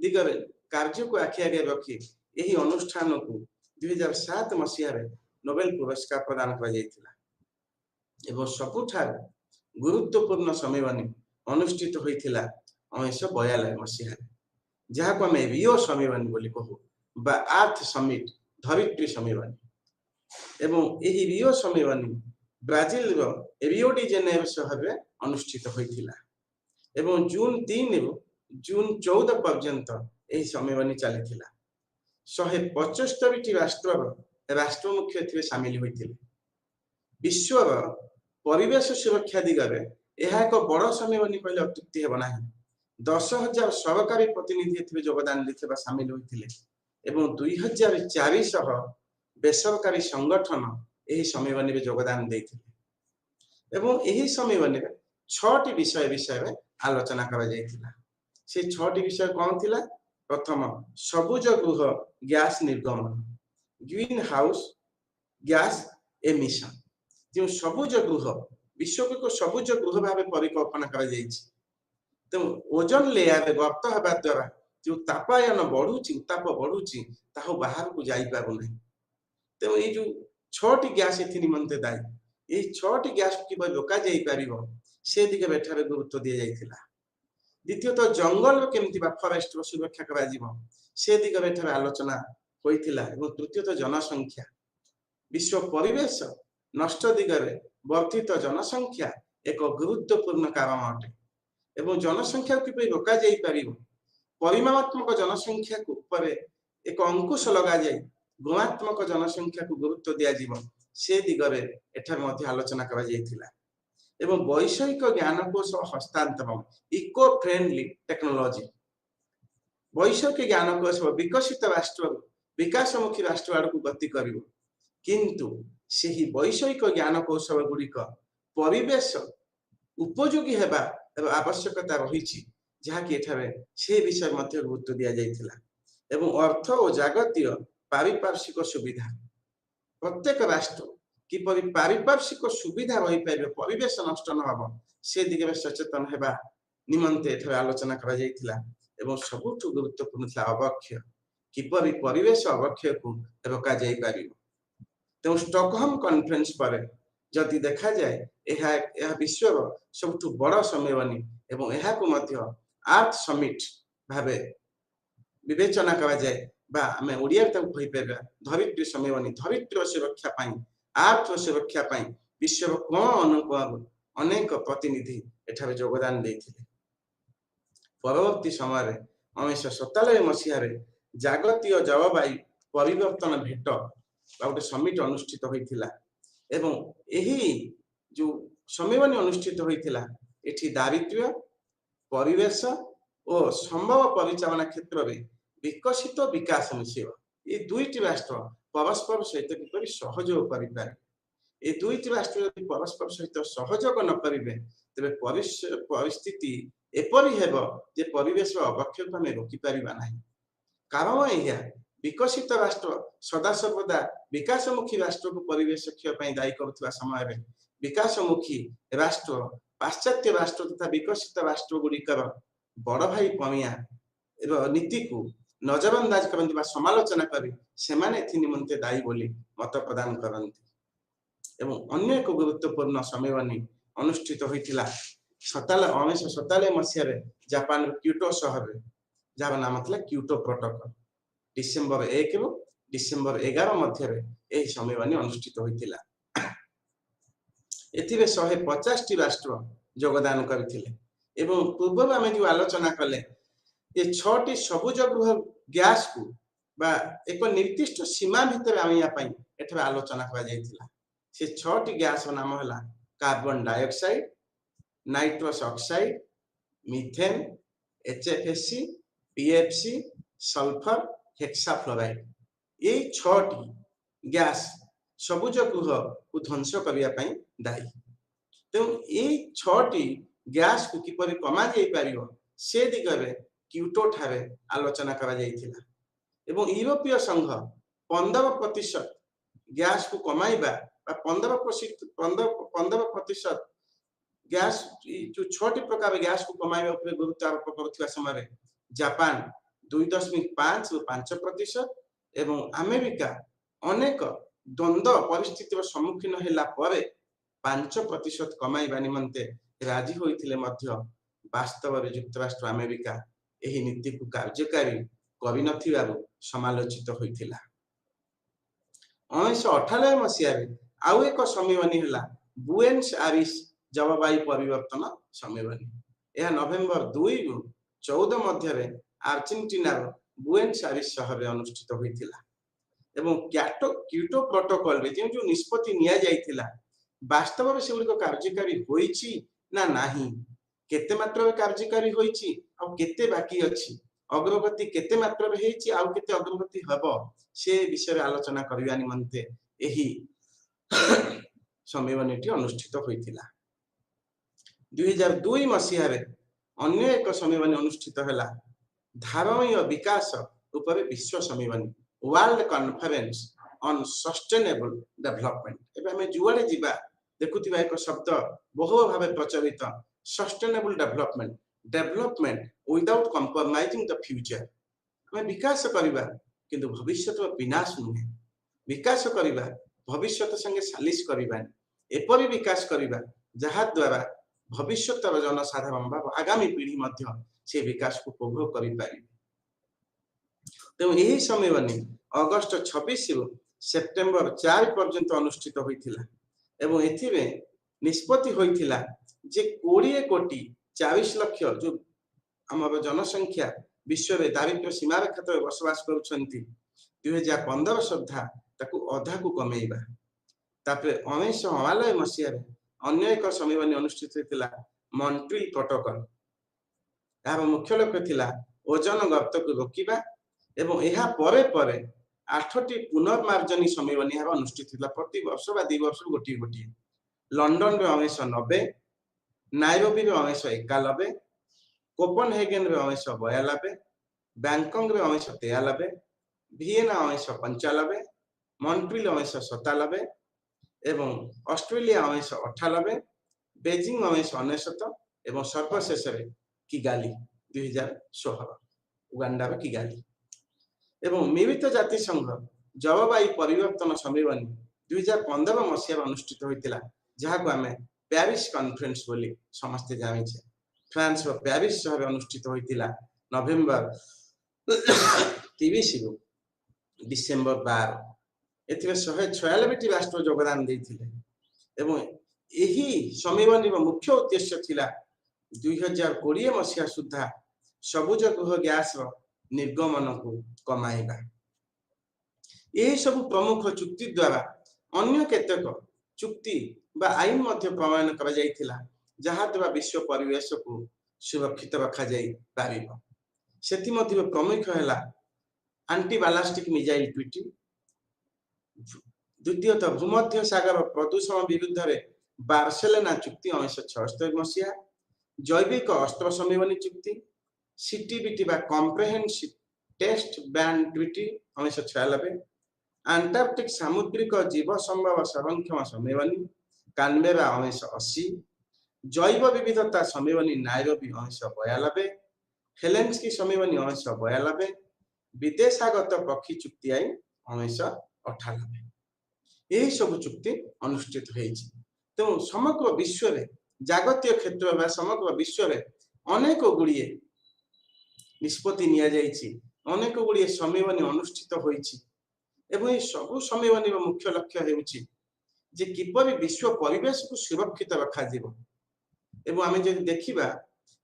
दिगर कार्य को आखि आगे रखी एही अनुष्ठान को 2007 मसिया रे नोबेल पुरस्कार प्रदान करा जाइथिला एवं सबुठार गुरुत्वपूर्ण सम्मेलन अनुष्ठित होइथिला 1942 मसिया रे जहा को हमें रियो सम्मेलन बोली कहू बा अर्थ समिट धरित्री सम्मेलन एवं एही रियो सम्मेलन ब्राजिल रो रियो डी जेनेरो शहर रे अनुष्ठित होइथिला एवं जून 3 रु जून 14 पर्यंत एही सम्मेलन चलीथिला 175 राष्ट्र मुख्य एथिरे शामिल होइथिले विश्व परिवेश सुरक्षा दिगरे यह एक बड़ सम्मेलन कहले अत्युक्ति हेब नाही 10,000 सरकारी प्रतिनिधि एथिरे योगदान देथिबा शामिल होइथिले एवं 2400 बेसरकारी संगठन एही सम्मेलन रे योगदान देथिले एवं एही सम्मेलन रे 6टी विषय में आलोचना करा जाइथिला से 6टी विषय कौन थिला प्रथम सबुज गृह गैस निर्गमन ग्रीन हाउस गैस एमिशन जो सबुज गृह विश्व को सबुज गृह भाव परिकल्पना करा जाइछि तो ओजोन लेयर रे गर्त हेबा द्वारा जो तापायन बढ़ुछि उताप बढ़ुछि ताहो बाहर को जाई पाबो नै तो ए जो 6टी गैस एथि निमंते दायी ए 6टी गैस कि रोका जाई पारिबो से दिगे बेठारे गुरुत्व दिया जाइथिला द्वितीय तो जंगल केमति बा फॉरेस्ट रो सुरक्षा करा जीवो से दिगे बेठारे आलोचना होइथिला एवं तृतीय तो जनसंख्या विश्व परिवेश नष्ट दिगरे वर्धित जनसंख्या एक गुरुत्वपूर्ण कारण अटे एवं जनसंख्या किपरि रोका जाई पारिबो परिमाणात्मक जनसंख्या को ऊपर एक अंकुश लगा जाय गुणात्मक जनसंख्या को गुरुत्व दिया जीवो से दिगरे एठार मध्ये आलोचना करा जाइथिला एवं वैषयिक ज्ञानकोश हस्तांतरण इको फ्रेंडली टेक्नोलॉजी वैषयिक ज्ञानकोश विकसित राष्ट्र विकासमुखी राष्ट्र आड़ को गति करिवो किंतु सेही वैषयिक ज्ञानकौशल गुड़िक परिवेश उपयोगी हेबा आवश्यकता रही जहाँकि एठारे से विषय मध्य गुरुत्व दिया जाइथिला एवं अर्थ और जागतिक पारिपार्श्विक सुविधा प्रत्येक राष्ट्र किपरि पारिपार्श्विक सुविधा रही पारे परिवेश नष्ट न हबो से दिगे सचेतन हेबा निमंते एठारे आलोचना करा जाइथिला एवं सबुठ गुरुत्वपूर्ण था अवक्षय किपरि परिवेश अवक्षय को रोका जाई पारिबो तो स्टॉकहोम कॉन्फ्रेंस पर जदि देखा जाए यह विश्व सबुठ बड़ सम्मेलन एवं यह को मध्य अर्थ समिट भावे विवेचना करा जाए बा हमें ओडिया तक कहि परबा धरित्री सम्मेलन धरित्री सुरक्षा पाई अर्थ सुरक्षा पाई विश्व कोन अनुकूल अनेक प्रतिनिधि एठारे योगदान देथिले परवर्ती समय रे 1997 मसिया रे जागतिक जलवायु परिवर्तन भेट गोटे समिट अनुष्ठित होइथिला एवं एही जो सम्मेलन अनुष्ठित होइथिला एठी दारिद्र्य परिवेश और संभव परिचालना क्षेत्र में विकसित विकास मिसिव ये दुईटी राष्ट्र परस्पर सहित किपरि सहयोग करिपारे ए दुईटी राष्ट्र यदि परस्पर सहित सहयोग न करिवे तेबे परिस्थिति एपरि हेबो जे परिवेश अवक्षय को हमें रोकी परिबा नाही कारण एया विकसित राष्ट्र सदा सर्वदा विकासमुखी राष्ट्र को परिवेश क्षय पई दायी करुवा समय रे विकासमुखी राष्ट्र पाश्चात्य राष्ट्र तथा विकसित राष्ट्र गुड़िकर बड़ भाई पमिया नीति को नजरअंदाज करती समालोचना करी सेमाने निमंते दायी बोली मत प्रदान करती एवं अन्य एक गुरुत्वपूर्ण सम्मेलन अनुष्ठित होइतिला 1997 मसीह जापान क्यूटो शहर जार नाम था क्यूटो प्रोटोकॉल डिसेम्बर 1 रु डिसेम्बर 11 मध्य सम्मेलन अनुष्ठित होइतिला एथिरे 150 टी राष्ट्र योगदान करथिले एवं पूर्व आमे जो आलोचना कले ये 6टी सबुज गृह गैस को बा एक निर्दिष्ट सीमा भितर आमिया पई एठे आलोचना करा जायतिला से 6टी गैस नाम हला carbon dioxide nitrous oxide methane HFSC PFC sulphur hexafluoride ये 6टी गैस सबुज गृह को ध्वंस करने दायी तेणु ये 6टी गैस को किपरि कमा जाई पारियो से दिगरे क्यूटो ठारे आलोचना करा जायतिला एवं यूरोपीय संघ 15% गैस को कमाइबा 15% गैस जो 6टी प्रकार गैस को कमाइबा उपरे गुरुत्व आरोप करुवा समय जापान 2.5 ରୁ 5% एवं अमेरिका अनेक द्वंद्व परिस्थितिर सम्मुखीन होला परे 5% कमाइबा निमंते राजी होइथिले मध्य वास्तव में युक्तराष्ट्र अमेरिका एही नीति को कार्यकारी करि नथिबारु समालोचित होइथिला 1998 मसीह रे आउ एक सम्मेलन होला बुएनस आयरिस जलवायु परिवर्तन सम्मेलन यह नवेम्बर 2 रु 14 मध्य रे अर्जेंटीना बुएनस आयरिस शहर रे अनुष्ठित होइथिला एवं क्यूटो प्रोटोकॉल रे जो निष्पत्ति निया जाइथिला वास्तव में सेगुलिक कार्यकारी होइछि ना नाही केते मात्रा में कार्यकारी होइछि आ केते बाकी अछि अग्रगति केते मात्रा में हेछि आ केते अग्रगति हबो से विषय आलोचना करबा निमंते एही सम्मेलनटी अनुष्ठित होइथिला 2002 मसीह रे अन्य एक सम्मेलन अनुष्ठित होला धारणीय विकास ऊपर विश्व सम्मेलन world conference on sustainable development एबे हमें जुआडे जीवा देखुथिबा एक शब्द बहु भाबे प्रचलित sustainable development without compromising the future हमें विकास करिबा किंतु भविष्य तो विनाश नुहे विकास करिबा भविष्य संगे सालिश करिबा एपरि विकास करिबा जहा द्वारा भविष्यत जनसाधारण बा आगामी पीढ़ी मध्य से विकास को उपभोग करि पारि तेणु यही सम्मेलन अगस्त 26 रु सेप्टेम्बर 4 पर्यंत अनुष्ठित होइथिला एवं एथिरे निष्पत्ति होइथिला जे 20 कोटी 40 लाख जो हमर जनसंख्या विश्व रे दारिद्र्य सीमा रेखा तले बसवास करूछंती 2015 सुद्धा ताकू अधा को कमेइबा तापरे 1999 मसीह रे अन्य एक सम्मेलन अनुष्ठित होइथिला मॉन्ट्रियल प्रोटोकॉल यार मुख्य लक्ष्य थिला ओजन गर्त को रोकिबा एवं यह परे परे 8टी पुनर्मार्जनी सम्मेलन यह अनुष्ठित होला प्रति वर्ष बा 2 वर्ष गोटी गोटी लंडन रे 1990 नायरोबी रे 1991 कोपेनहेगन रे 1992 बैंकॉक रे 1993 वियना 1995 मॉन्ट्रियल 1997 एवं ऑस्ट्रेलिया 1998 बेजिंग 1999 एवं सर्वशेष रे किगाली 2016 उगांडा रे किगाली एवं मिलित जाति संघ जलवायु परिवर्तन सम्मेलन 2015 मसीह अनुष्ठित होइतिला जहा को हमें पेरिस कॉन्फ्रेंस बोली समस्त जानि छे फ्रांस रो पेरिस शहर अनुष्ठित होइतिला नवेम्बर 23 रु डिसेम्बर 12 एथिरे 146 टी राष्ट्र योगदान देथिले एवं एही सम्मेलन रो मुख्य उद्देश्य थिला 2020 मसीहा सुद्धा सबुज गृह गैस रो निर्गमन को कमाइबा यही सब प्रमुख चुक्ति द्वारा अन्य केतक चुक्ति बा आईन मध्य प्रमाण करा जाइथिला जहा द्वारा विश्व परिवेश को सुरक्षित रखा जाई पारिबो सेति मध्य प्रमुख हैला एंटी बैलिस्टिक मिसाइल ट्रीटी द्वितीयतः भूमध्य सागर प्रदूषण विरुद्ध में बार्सिलोना चुक्ति 1976 मसीहा, जैविक अस्त्र सम्मेलन चुक्ति सीटीबीटी बा comprehensive test ban treaty 1996, Antarctic सामुद्रिक जीव संभव संरक्षण सम्मेलन कानबेरा 1980, जैव विविधता सम्मेलन नायरोबी 1992, हेलेंस्की सम्मेलन 1992, विदेशागत पक्षी चुक्ति आईन 1998। यही सब चुक्ति अनुष्ठित होइछि। तेणु समग्र विश्व रे जागतिक क्षेत्र में समग्र विश्व रे अनेक गुड़िए निष्पत्ति निया जाइछि, अनेक गुड़िए सम्मेलन अनुष्ठित होइछि एवं ये सब सम्मेलन मुख्य लक्ष्य हेउछि जे किपरि विश्व परिवेश को सुरक्षित रखा जीवो। एवं आमे जे देखिबा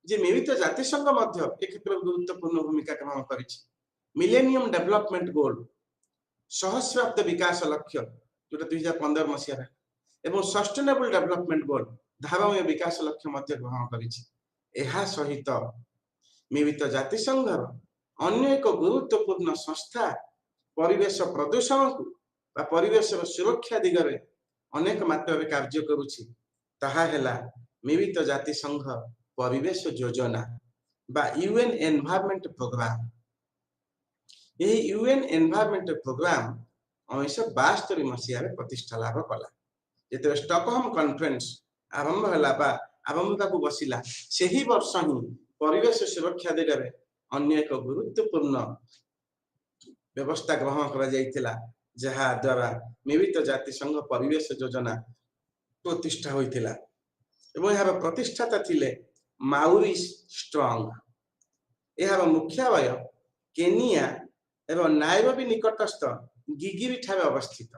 जे मिलित जातिसंघ मध्य ए क्षेत्र गुरुत्वपूर्ण भूमिका ग्रहण करिछि। मिलेनियम डेवलपमेंट गोल सहस्राब्द विकास लक्ष्य जोटा 2015 मसीहा एवं सस्टेनेबल डेवलपमेंट गोल धारावाही विकास लक्ष्य मध्य ग्रहण करिछि। एहा सहित मिलित जातिसंघ अन्य एक गुरुत्वपूर्ण संस्था परिवेश प्रदूषण को परिवेश सुरक्षा दिगरे अनेक मात्रा कार्य करुछि। ताहा हेला मिलित जातिसंघ परिवेश योजना बा यूएन एनवायरनमेंट प्रोग्राम। यही यूएन एनवायरनमेंट प्रोग्राम 1972 मसीहा प्रतिष्ठा लाभ कला। जेते स्टॉकहोम कॉन्फ्रेंस आरंभ होला बा आरंभ ताकू बसिला सेही वर्ष ही परिवेश सुरक्षा दिगरे अन्य एक गुरुत्वपूर्ण व्यवस्था ग्रहण करा जाइतिला, जहा द्वारा मिलित जातिसंघ परिवेश योजना प्रतिष्ठा होइतिला एवं यहार प्रतिष्ठाता थिले माउरिस स्ट्रंग। यहार मुख्यालय केनिया एवं नायरोबी निकटस्थ गिगिरी ठारे अवस्थित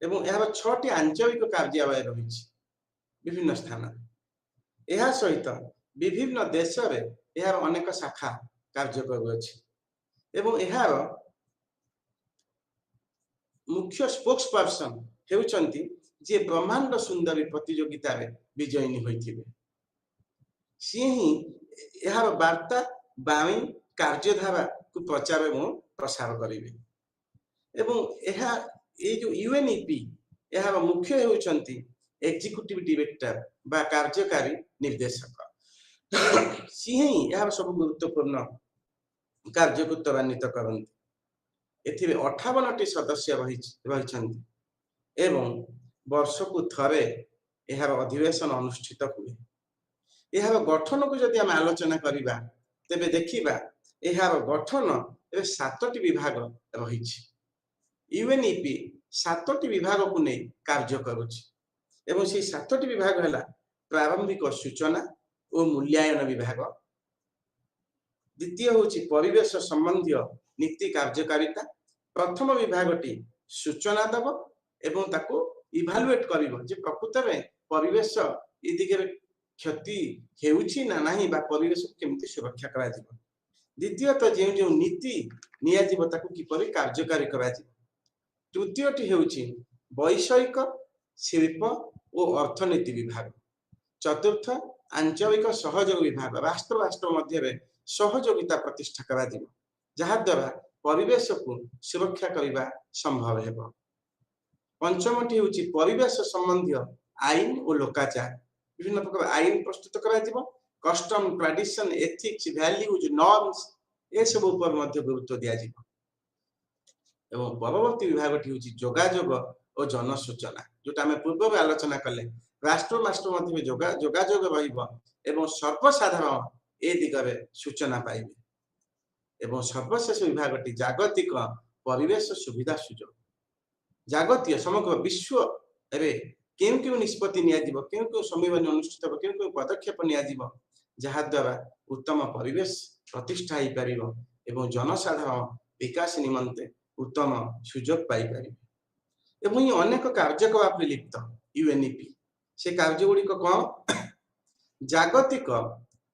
एवं यहार 6टी आंचलिक कार्यालय रही विभिन्न स्थान। यह सहित विभिन्न देश में यार अनेक शाखा कार्य करुछि एवं यार मुख्य स्पोक्स पर्सन हेउचंती जे ब्रह्मांड सुंदरी प्रतियोगिता रे विजयी होइथिबे। सी ही यार वार्ता बाणी कार्यधारा को प्रचार एवं प्रसार करिवे एवं यह ए जो यूएनईपी यार मुख्य हेउचंती एग्जीक्यूटिव डायरेक्टर बा कार्यकारी निर्देशक। सी ही यार सब गुरुत्वपूर्ण कार्य को त्वरान्वित करती। एथिबे 58टी सदस्य रहिछन्ति एवं वर्ष को थरे यार अधिवेशन अनुष्ठित हुए। यार गठन को जदि हम आलोचना करिबा तेबे देखिबा यार गठन ए 7टी विभाग रहिछि। यूएनईपी 7टी विभाग को नै कार्य करुछि एवं से 7टी विभाग हैला प्रारंभिक सूचना और मूल्यांकन विभाग, द्वितीय होछि परिवेश संबंधी नीति कार्यकारिता, प्रथम विभागटी सूचना दब एवं ताको इभालुएट करिवो जे प्रकृत में परिवेश ए दिगरे क्षति हेउछि ना नाही बा परिवेश को केमति सुरक्षा करा जिवो। द्वितीय तो जे जे नीति निया जिवो ताको किपरि कार्यकारी करा जिवो। तृतीयटी हेउछि वैषयिक शिल्प और अर्थनीति विभाग। चतुर्थ आंचलिक सहयोग विभाग, राष्ट्र राष्ट्र मध्य सहयोगिता प्रतिष्ठा करा जिवो जहा द्वारा परिवेश को सुरक्षा करिबा संभव हेबो। पंचमटी होछि परिवेश संबंधी आईन और लोकाचार, विभिन्न प्रकार आईन प्रस्तुत करा जिवो। Custom tradition ethics values norms ए सब ऊपर मध्य गुरुत्व दिया जिवो। एवं परवर्ती विभागटी होछि जोगाजोग और जनसूचना, जोटा हमें पूर्व में आलोचना कले राष्ट्र राष्ट्र मध्य जोगाजोग रहिबो एवं सर्वसाधारण ए दिगरे सूचना पाइबे। एवं सर्वशेष विभागटी जागतिक परिवेश सुविधा सुजोग। जागतिक समग्र विश्व रे केउ केउ निष्पत्ति निया जिवो, केउ केउ सम्मेलन अनुष्ठित हो, केउ केउ पदक्षेप निया जिवो जहा द्वारा उत्तम परिवेश प्रतिष्ठा ही परिबो एवं जनसाधारण विकास निमंते उत्तम सुजोग पाई परिबे। एवं ये अनेक कार्यकलाप लिप्त यूएनईपी से कार्य गुड़ी कौन जागतिक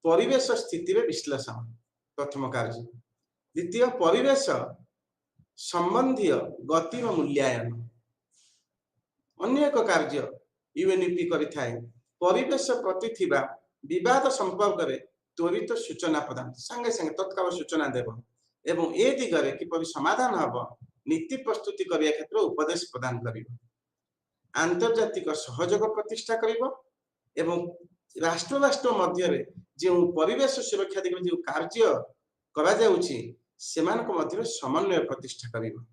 परिवेश स्थिति रे विश्लेषण प्रथम कार्य। द्वितीय परिवेश संबंधी गति और मूल्यांकन। अन्य एक कार्य यूएनईपी करिथाय परिवेश प्रति थिबा विवाद संपर्क रे त्वरित सूचना प्रदान, संगे संगे तत्काल सूचना देव एवं ए दिगरे किपरि समाधान हबो नीति प्रस्तुति करिया क्षेत्र उपदेश प्रदान करिवो आंतर्जातिक सहयोग प्रतिष्ठा करिवो एवं राष्ट्र राष्ट्र मध्य रे जो परिवेश सुरक्षा दिगरे जो कार्य करा जाउची सेमानक मध्य समन्वय प्रतिष्ठा करिवो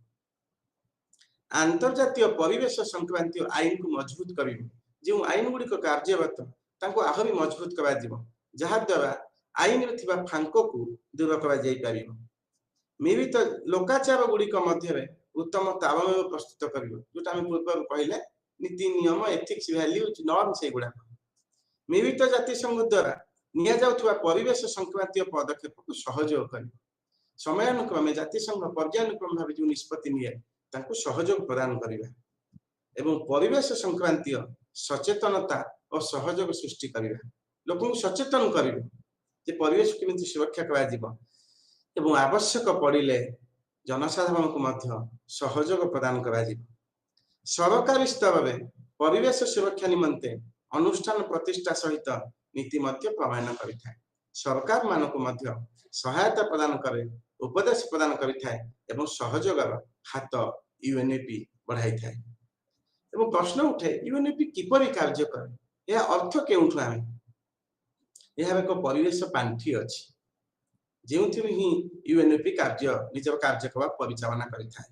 आंतर्जातीय परिवेश संक्रांतीय आईन को मजबूत करिवो जो आईन गुडी को कार्यरत तांको आहुरी मजबूत करा दिबो जहा द्वारा आईन रे थिबा फांको को दूर करा जाई पारिबो मिलित लोकाचार गुडी को मध्य रे उत्तम तालमेल प्रस्तुत करिवो जोटा हम पूर्व कहले नीति नियम एथिक्स वैल्यूज नॉर्म से गुडा मिलित जाति संघ द्वारा निया जाउथवा परिवेश संक्रांतीय पदक्षेप को सहयोग करिवो समयानुक्रमे जाति संघ पर्यानुक्रम भाव जो निष्पत्ति निये तांको सहयोग प्रदान करिबा एवं परिवेश संक्रांतीय सचेतनता और सहयोग सृष्टि करिबा लोक सचेतन करिबो जे परिवेश केमिति सुरक्षा करा जिवो एवं आवश्यक पड़िले जनसाधारण को मध्य सहयोग प्रदान करा जिवो सरकारी स्तर में परिवेश सुरक्षा निमंते अनुष्ठान प्रतिष्ठा सहित नीति मध्य प्रमाण करिथाय सरकार मानको मध्य सहायता प्रदान करे उपदेश प्रदान करिथाय एवं सहयोग हाथ यूएनईपी बढ़ाई थाय एवं प्रश्न उठे यूएनईपी किपरि कार्य करे या अर्थ केउठु आमे यह एक परिवेश पांठी अछि जेउथि ही यूएनईपी कार्य निज कार्यकलाप परिचालना करिथाय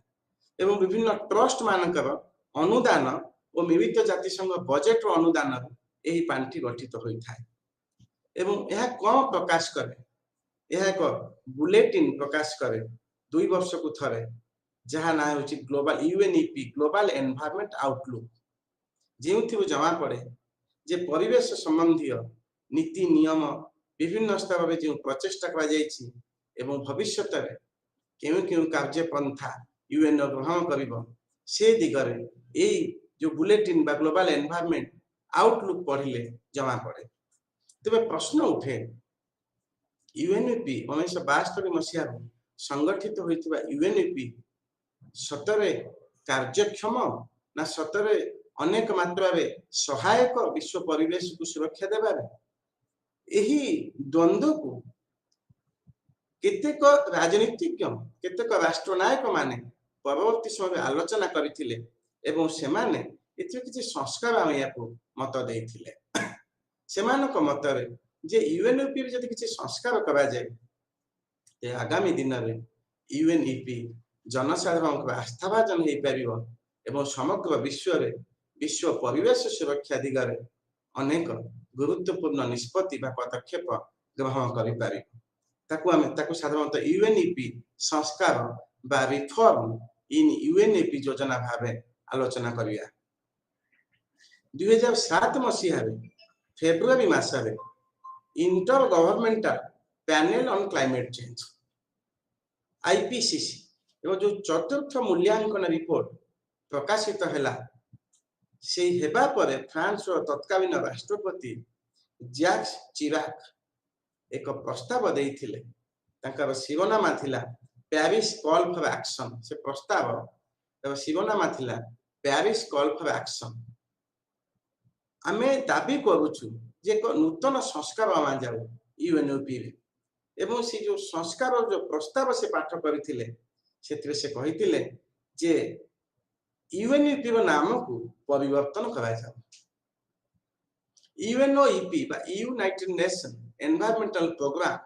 एवं विभिन्न ट्रस्ट मानकर अनुदान और मिलित जाति संघ बजेट रो अनुदान एही पांठी गठित होई थाय एवं यह कौन प्रकाश करे यह एक बुलेटिन प्रकाश करे 2 वर्ष को थरे जहा ना होची global UNEP global environment outlook जेउथि जमा पड़े जे परिवेश संबंधी नीति नियम विभिन्न स्तर में जो प्रचेष्टा करा जायछि एवं भविष्य रे केउ केउ कार्य पंथा यूएन ग्रहण करिवो से दिगरे ए जो बुलेटिन बा ग्लोबल एनवायरनमेंट आउटलुक पढ़िले जमा पड़े तबे प्रश्न उठे यूएनईपी 1972 मसिया संगठित होइतिबा यूएनईपी सतरे कार्यक्षम ना सतरे अनेक मात्रा रे सहायक विश्व परिवेश को सुरक्षा देबारे एही द्वंद्व को केतेक राजनीतिज्ञ केतेक राष्ट्रनायक माने परवर्ती समय आलोचना करिथिले एवं सेमाने एथि किछि संस्कार आया को मत देथिले सेमानक मतरे जे यूएनईपी रे जदि किछि संस्कार करा जाय ते आगामी दिन रे यूएनईपी जनसाधारण को आस्थाभाजन हे परिबो एवं समग्र विश्व रे विश्व परिवेश सुरक्षा दिगरे अनेक गुरुत्वपूर्ण निष्पत्ति बा पदक्षेप ग्रहण करि पारिबो ताकू साधारणतः यूएनईपी संस्कार बा रिफॉर्म इन यूएनईपी योजना भावे आलोचना करिया 2007 मसीहा रे फेब्रुआरी मासरे intergovernmental panel on climate change IPCC एवं जो चतुर्थ मूल्यांकन रिपोर्ट प्रकाशित हैला से हेबा परे फ्रांस रो तत्कालीन राष्ट्रपति जैक्स चिराक एक प्रस्ताव देइथिले तांकर शिरोनामा थिला पेरिस कॉल फॉर एक्शन से प्रस्ताव एवं शिरोनामा थिला पेरिस कॉल फॉर एक्शन आमे दाबी करूछु जे एक नूतन संस्कार आमा जाऊ यूएनईपी रे एवं से जो संस्कार जो प्रस्ताव से पाठ करथिले सेतिरे से कहिथिले जे यूएनईपी रो नाम को परिवर्तन करा जाऊ यूएनईपी बा यूनाइटेड नेशन एनवायरमेंटल प्रोग्राम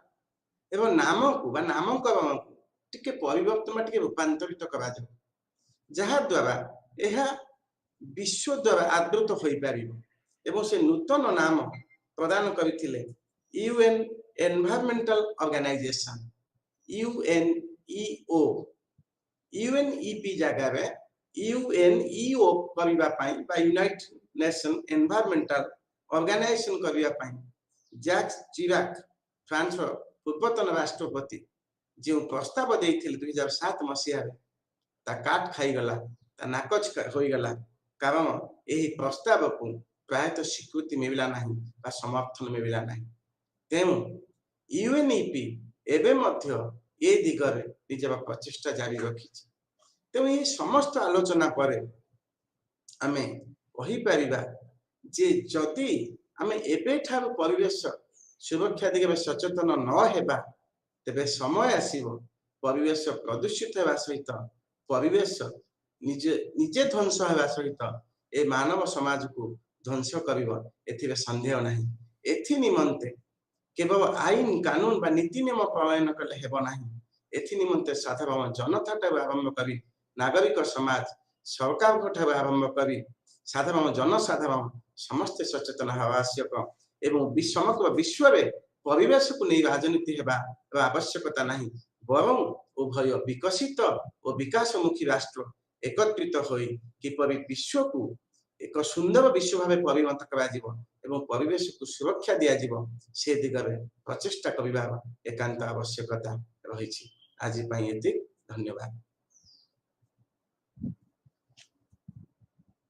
एवं नाम को बा नामकरण को टिके परिवर्तन में टिके रूपांतरित करा जाऊ जहा द्वारा यह विश्व द्वारा आदृत होई पारिबो एवं से नूतन नाम प्रदान करथिले यूएन एनवायरमेंटल ऑर्गेनाइजेशन यूएनईओ यूएनईपी जगह रे यूएनईओ करिबा पई बा यूनाइटेड नेशन एनवायरमेंटल ऑर्गेनाइजेशन करिबा पई जैक्स चिराक फ्रांस पूर्वतन राष्ट्रपति जो प्रस्ताव देइथिल 2007 मसीहा रे ता काट खाई गला ता नाकच होई गला कारण एही प्रस्ताव को प्रायतः स्वीकृति मिला नहीं बा समर्थन मिला नहीं तेणु यूएनईपी एबे मध्य ए दिगरे निजर प्रचेष्टा जारी रखिछि तेणु ये समस्त आलोचना पर आमे कहि परिबा जे जदि आमे एबे ठार परिवेश सुरक्षा दिगरे सचेतन न हेबा तेबे समय आसीबो परिवेश प्रदूषित हेबा सहित परिवेश निजे निजे ध्वंस होगा सहित ए मानव समाज को ध्वंस करिवो एथिरे संदेह नहीं। एथि निमंते केवल आईन कानून बा नीति नियम प्रणयन कले हेबो नाही। एथि निमंते साधारण जनता ठाରୁ आरंभ करी नागरिक समाज सरकार ठाରୁ आरंभ करी साधारण जनसाधारण समस्त सचेतन हेबा आवश्यक एवं समग्र विश्व में परिवेश को नहीं राजनीति हेबा आवश्यकता नहीं। बरं उभय विकसित और विकासमुखी राष्ट्र एकत्रित होई किपरि विश्व को एक सुंदर विश्व भाव परिणत करा जिवो एवं परिवेश को सुरक्षा दिया जिवो से दिगरे प्रचेष्टा करिबा एकांत आवश्यकता रही। आज पई एति धन्यवाद।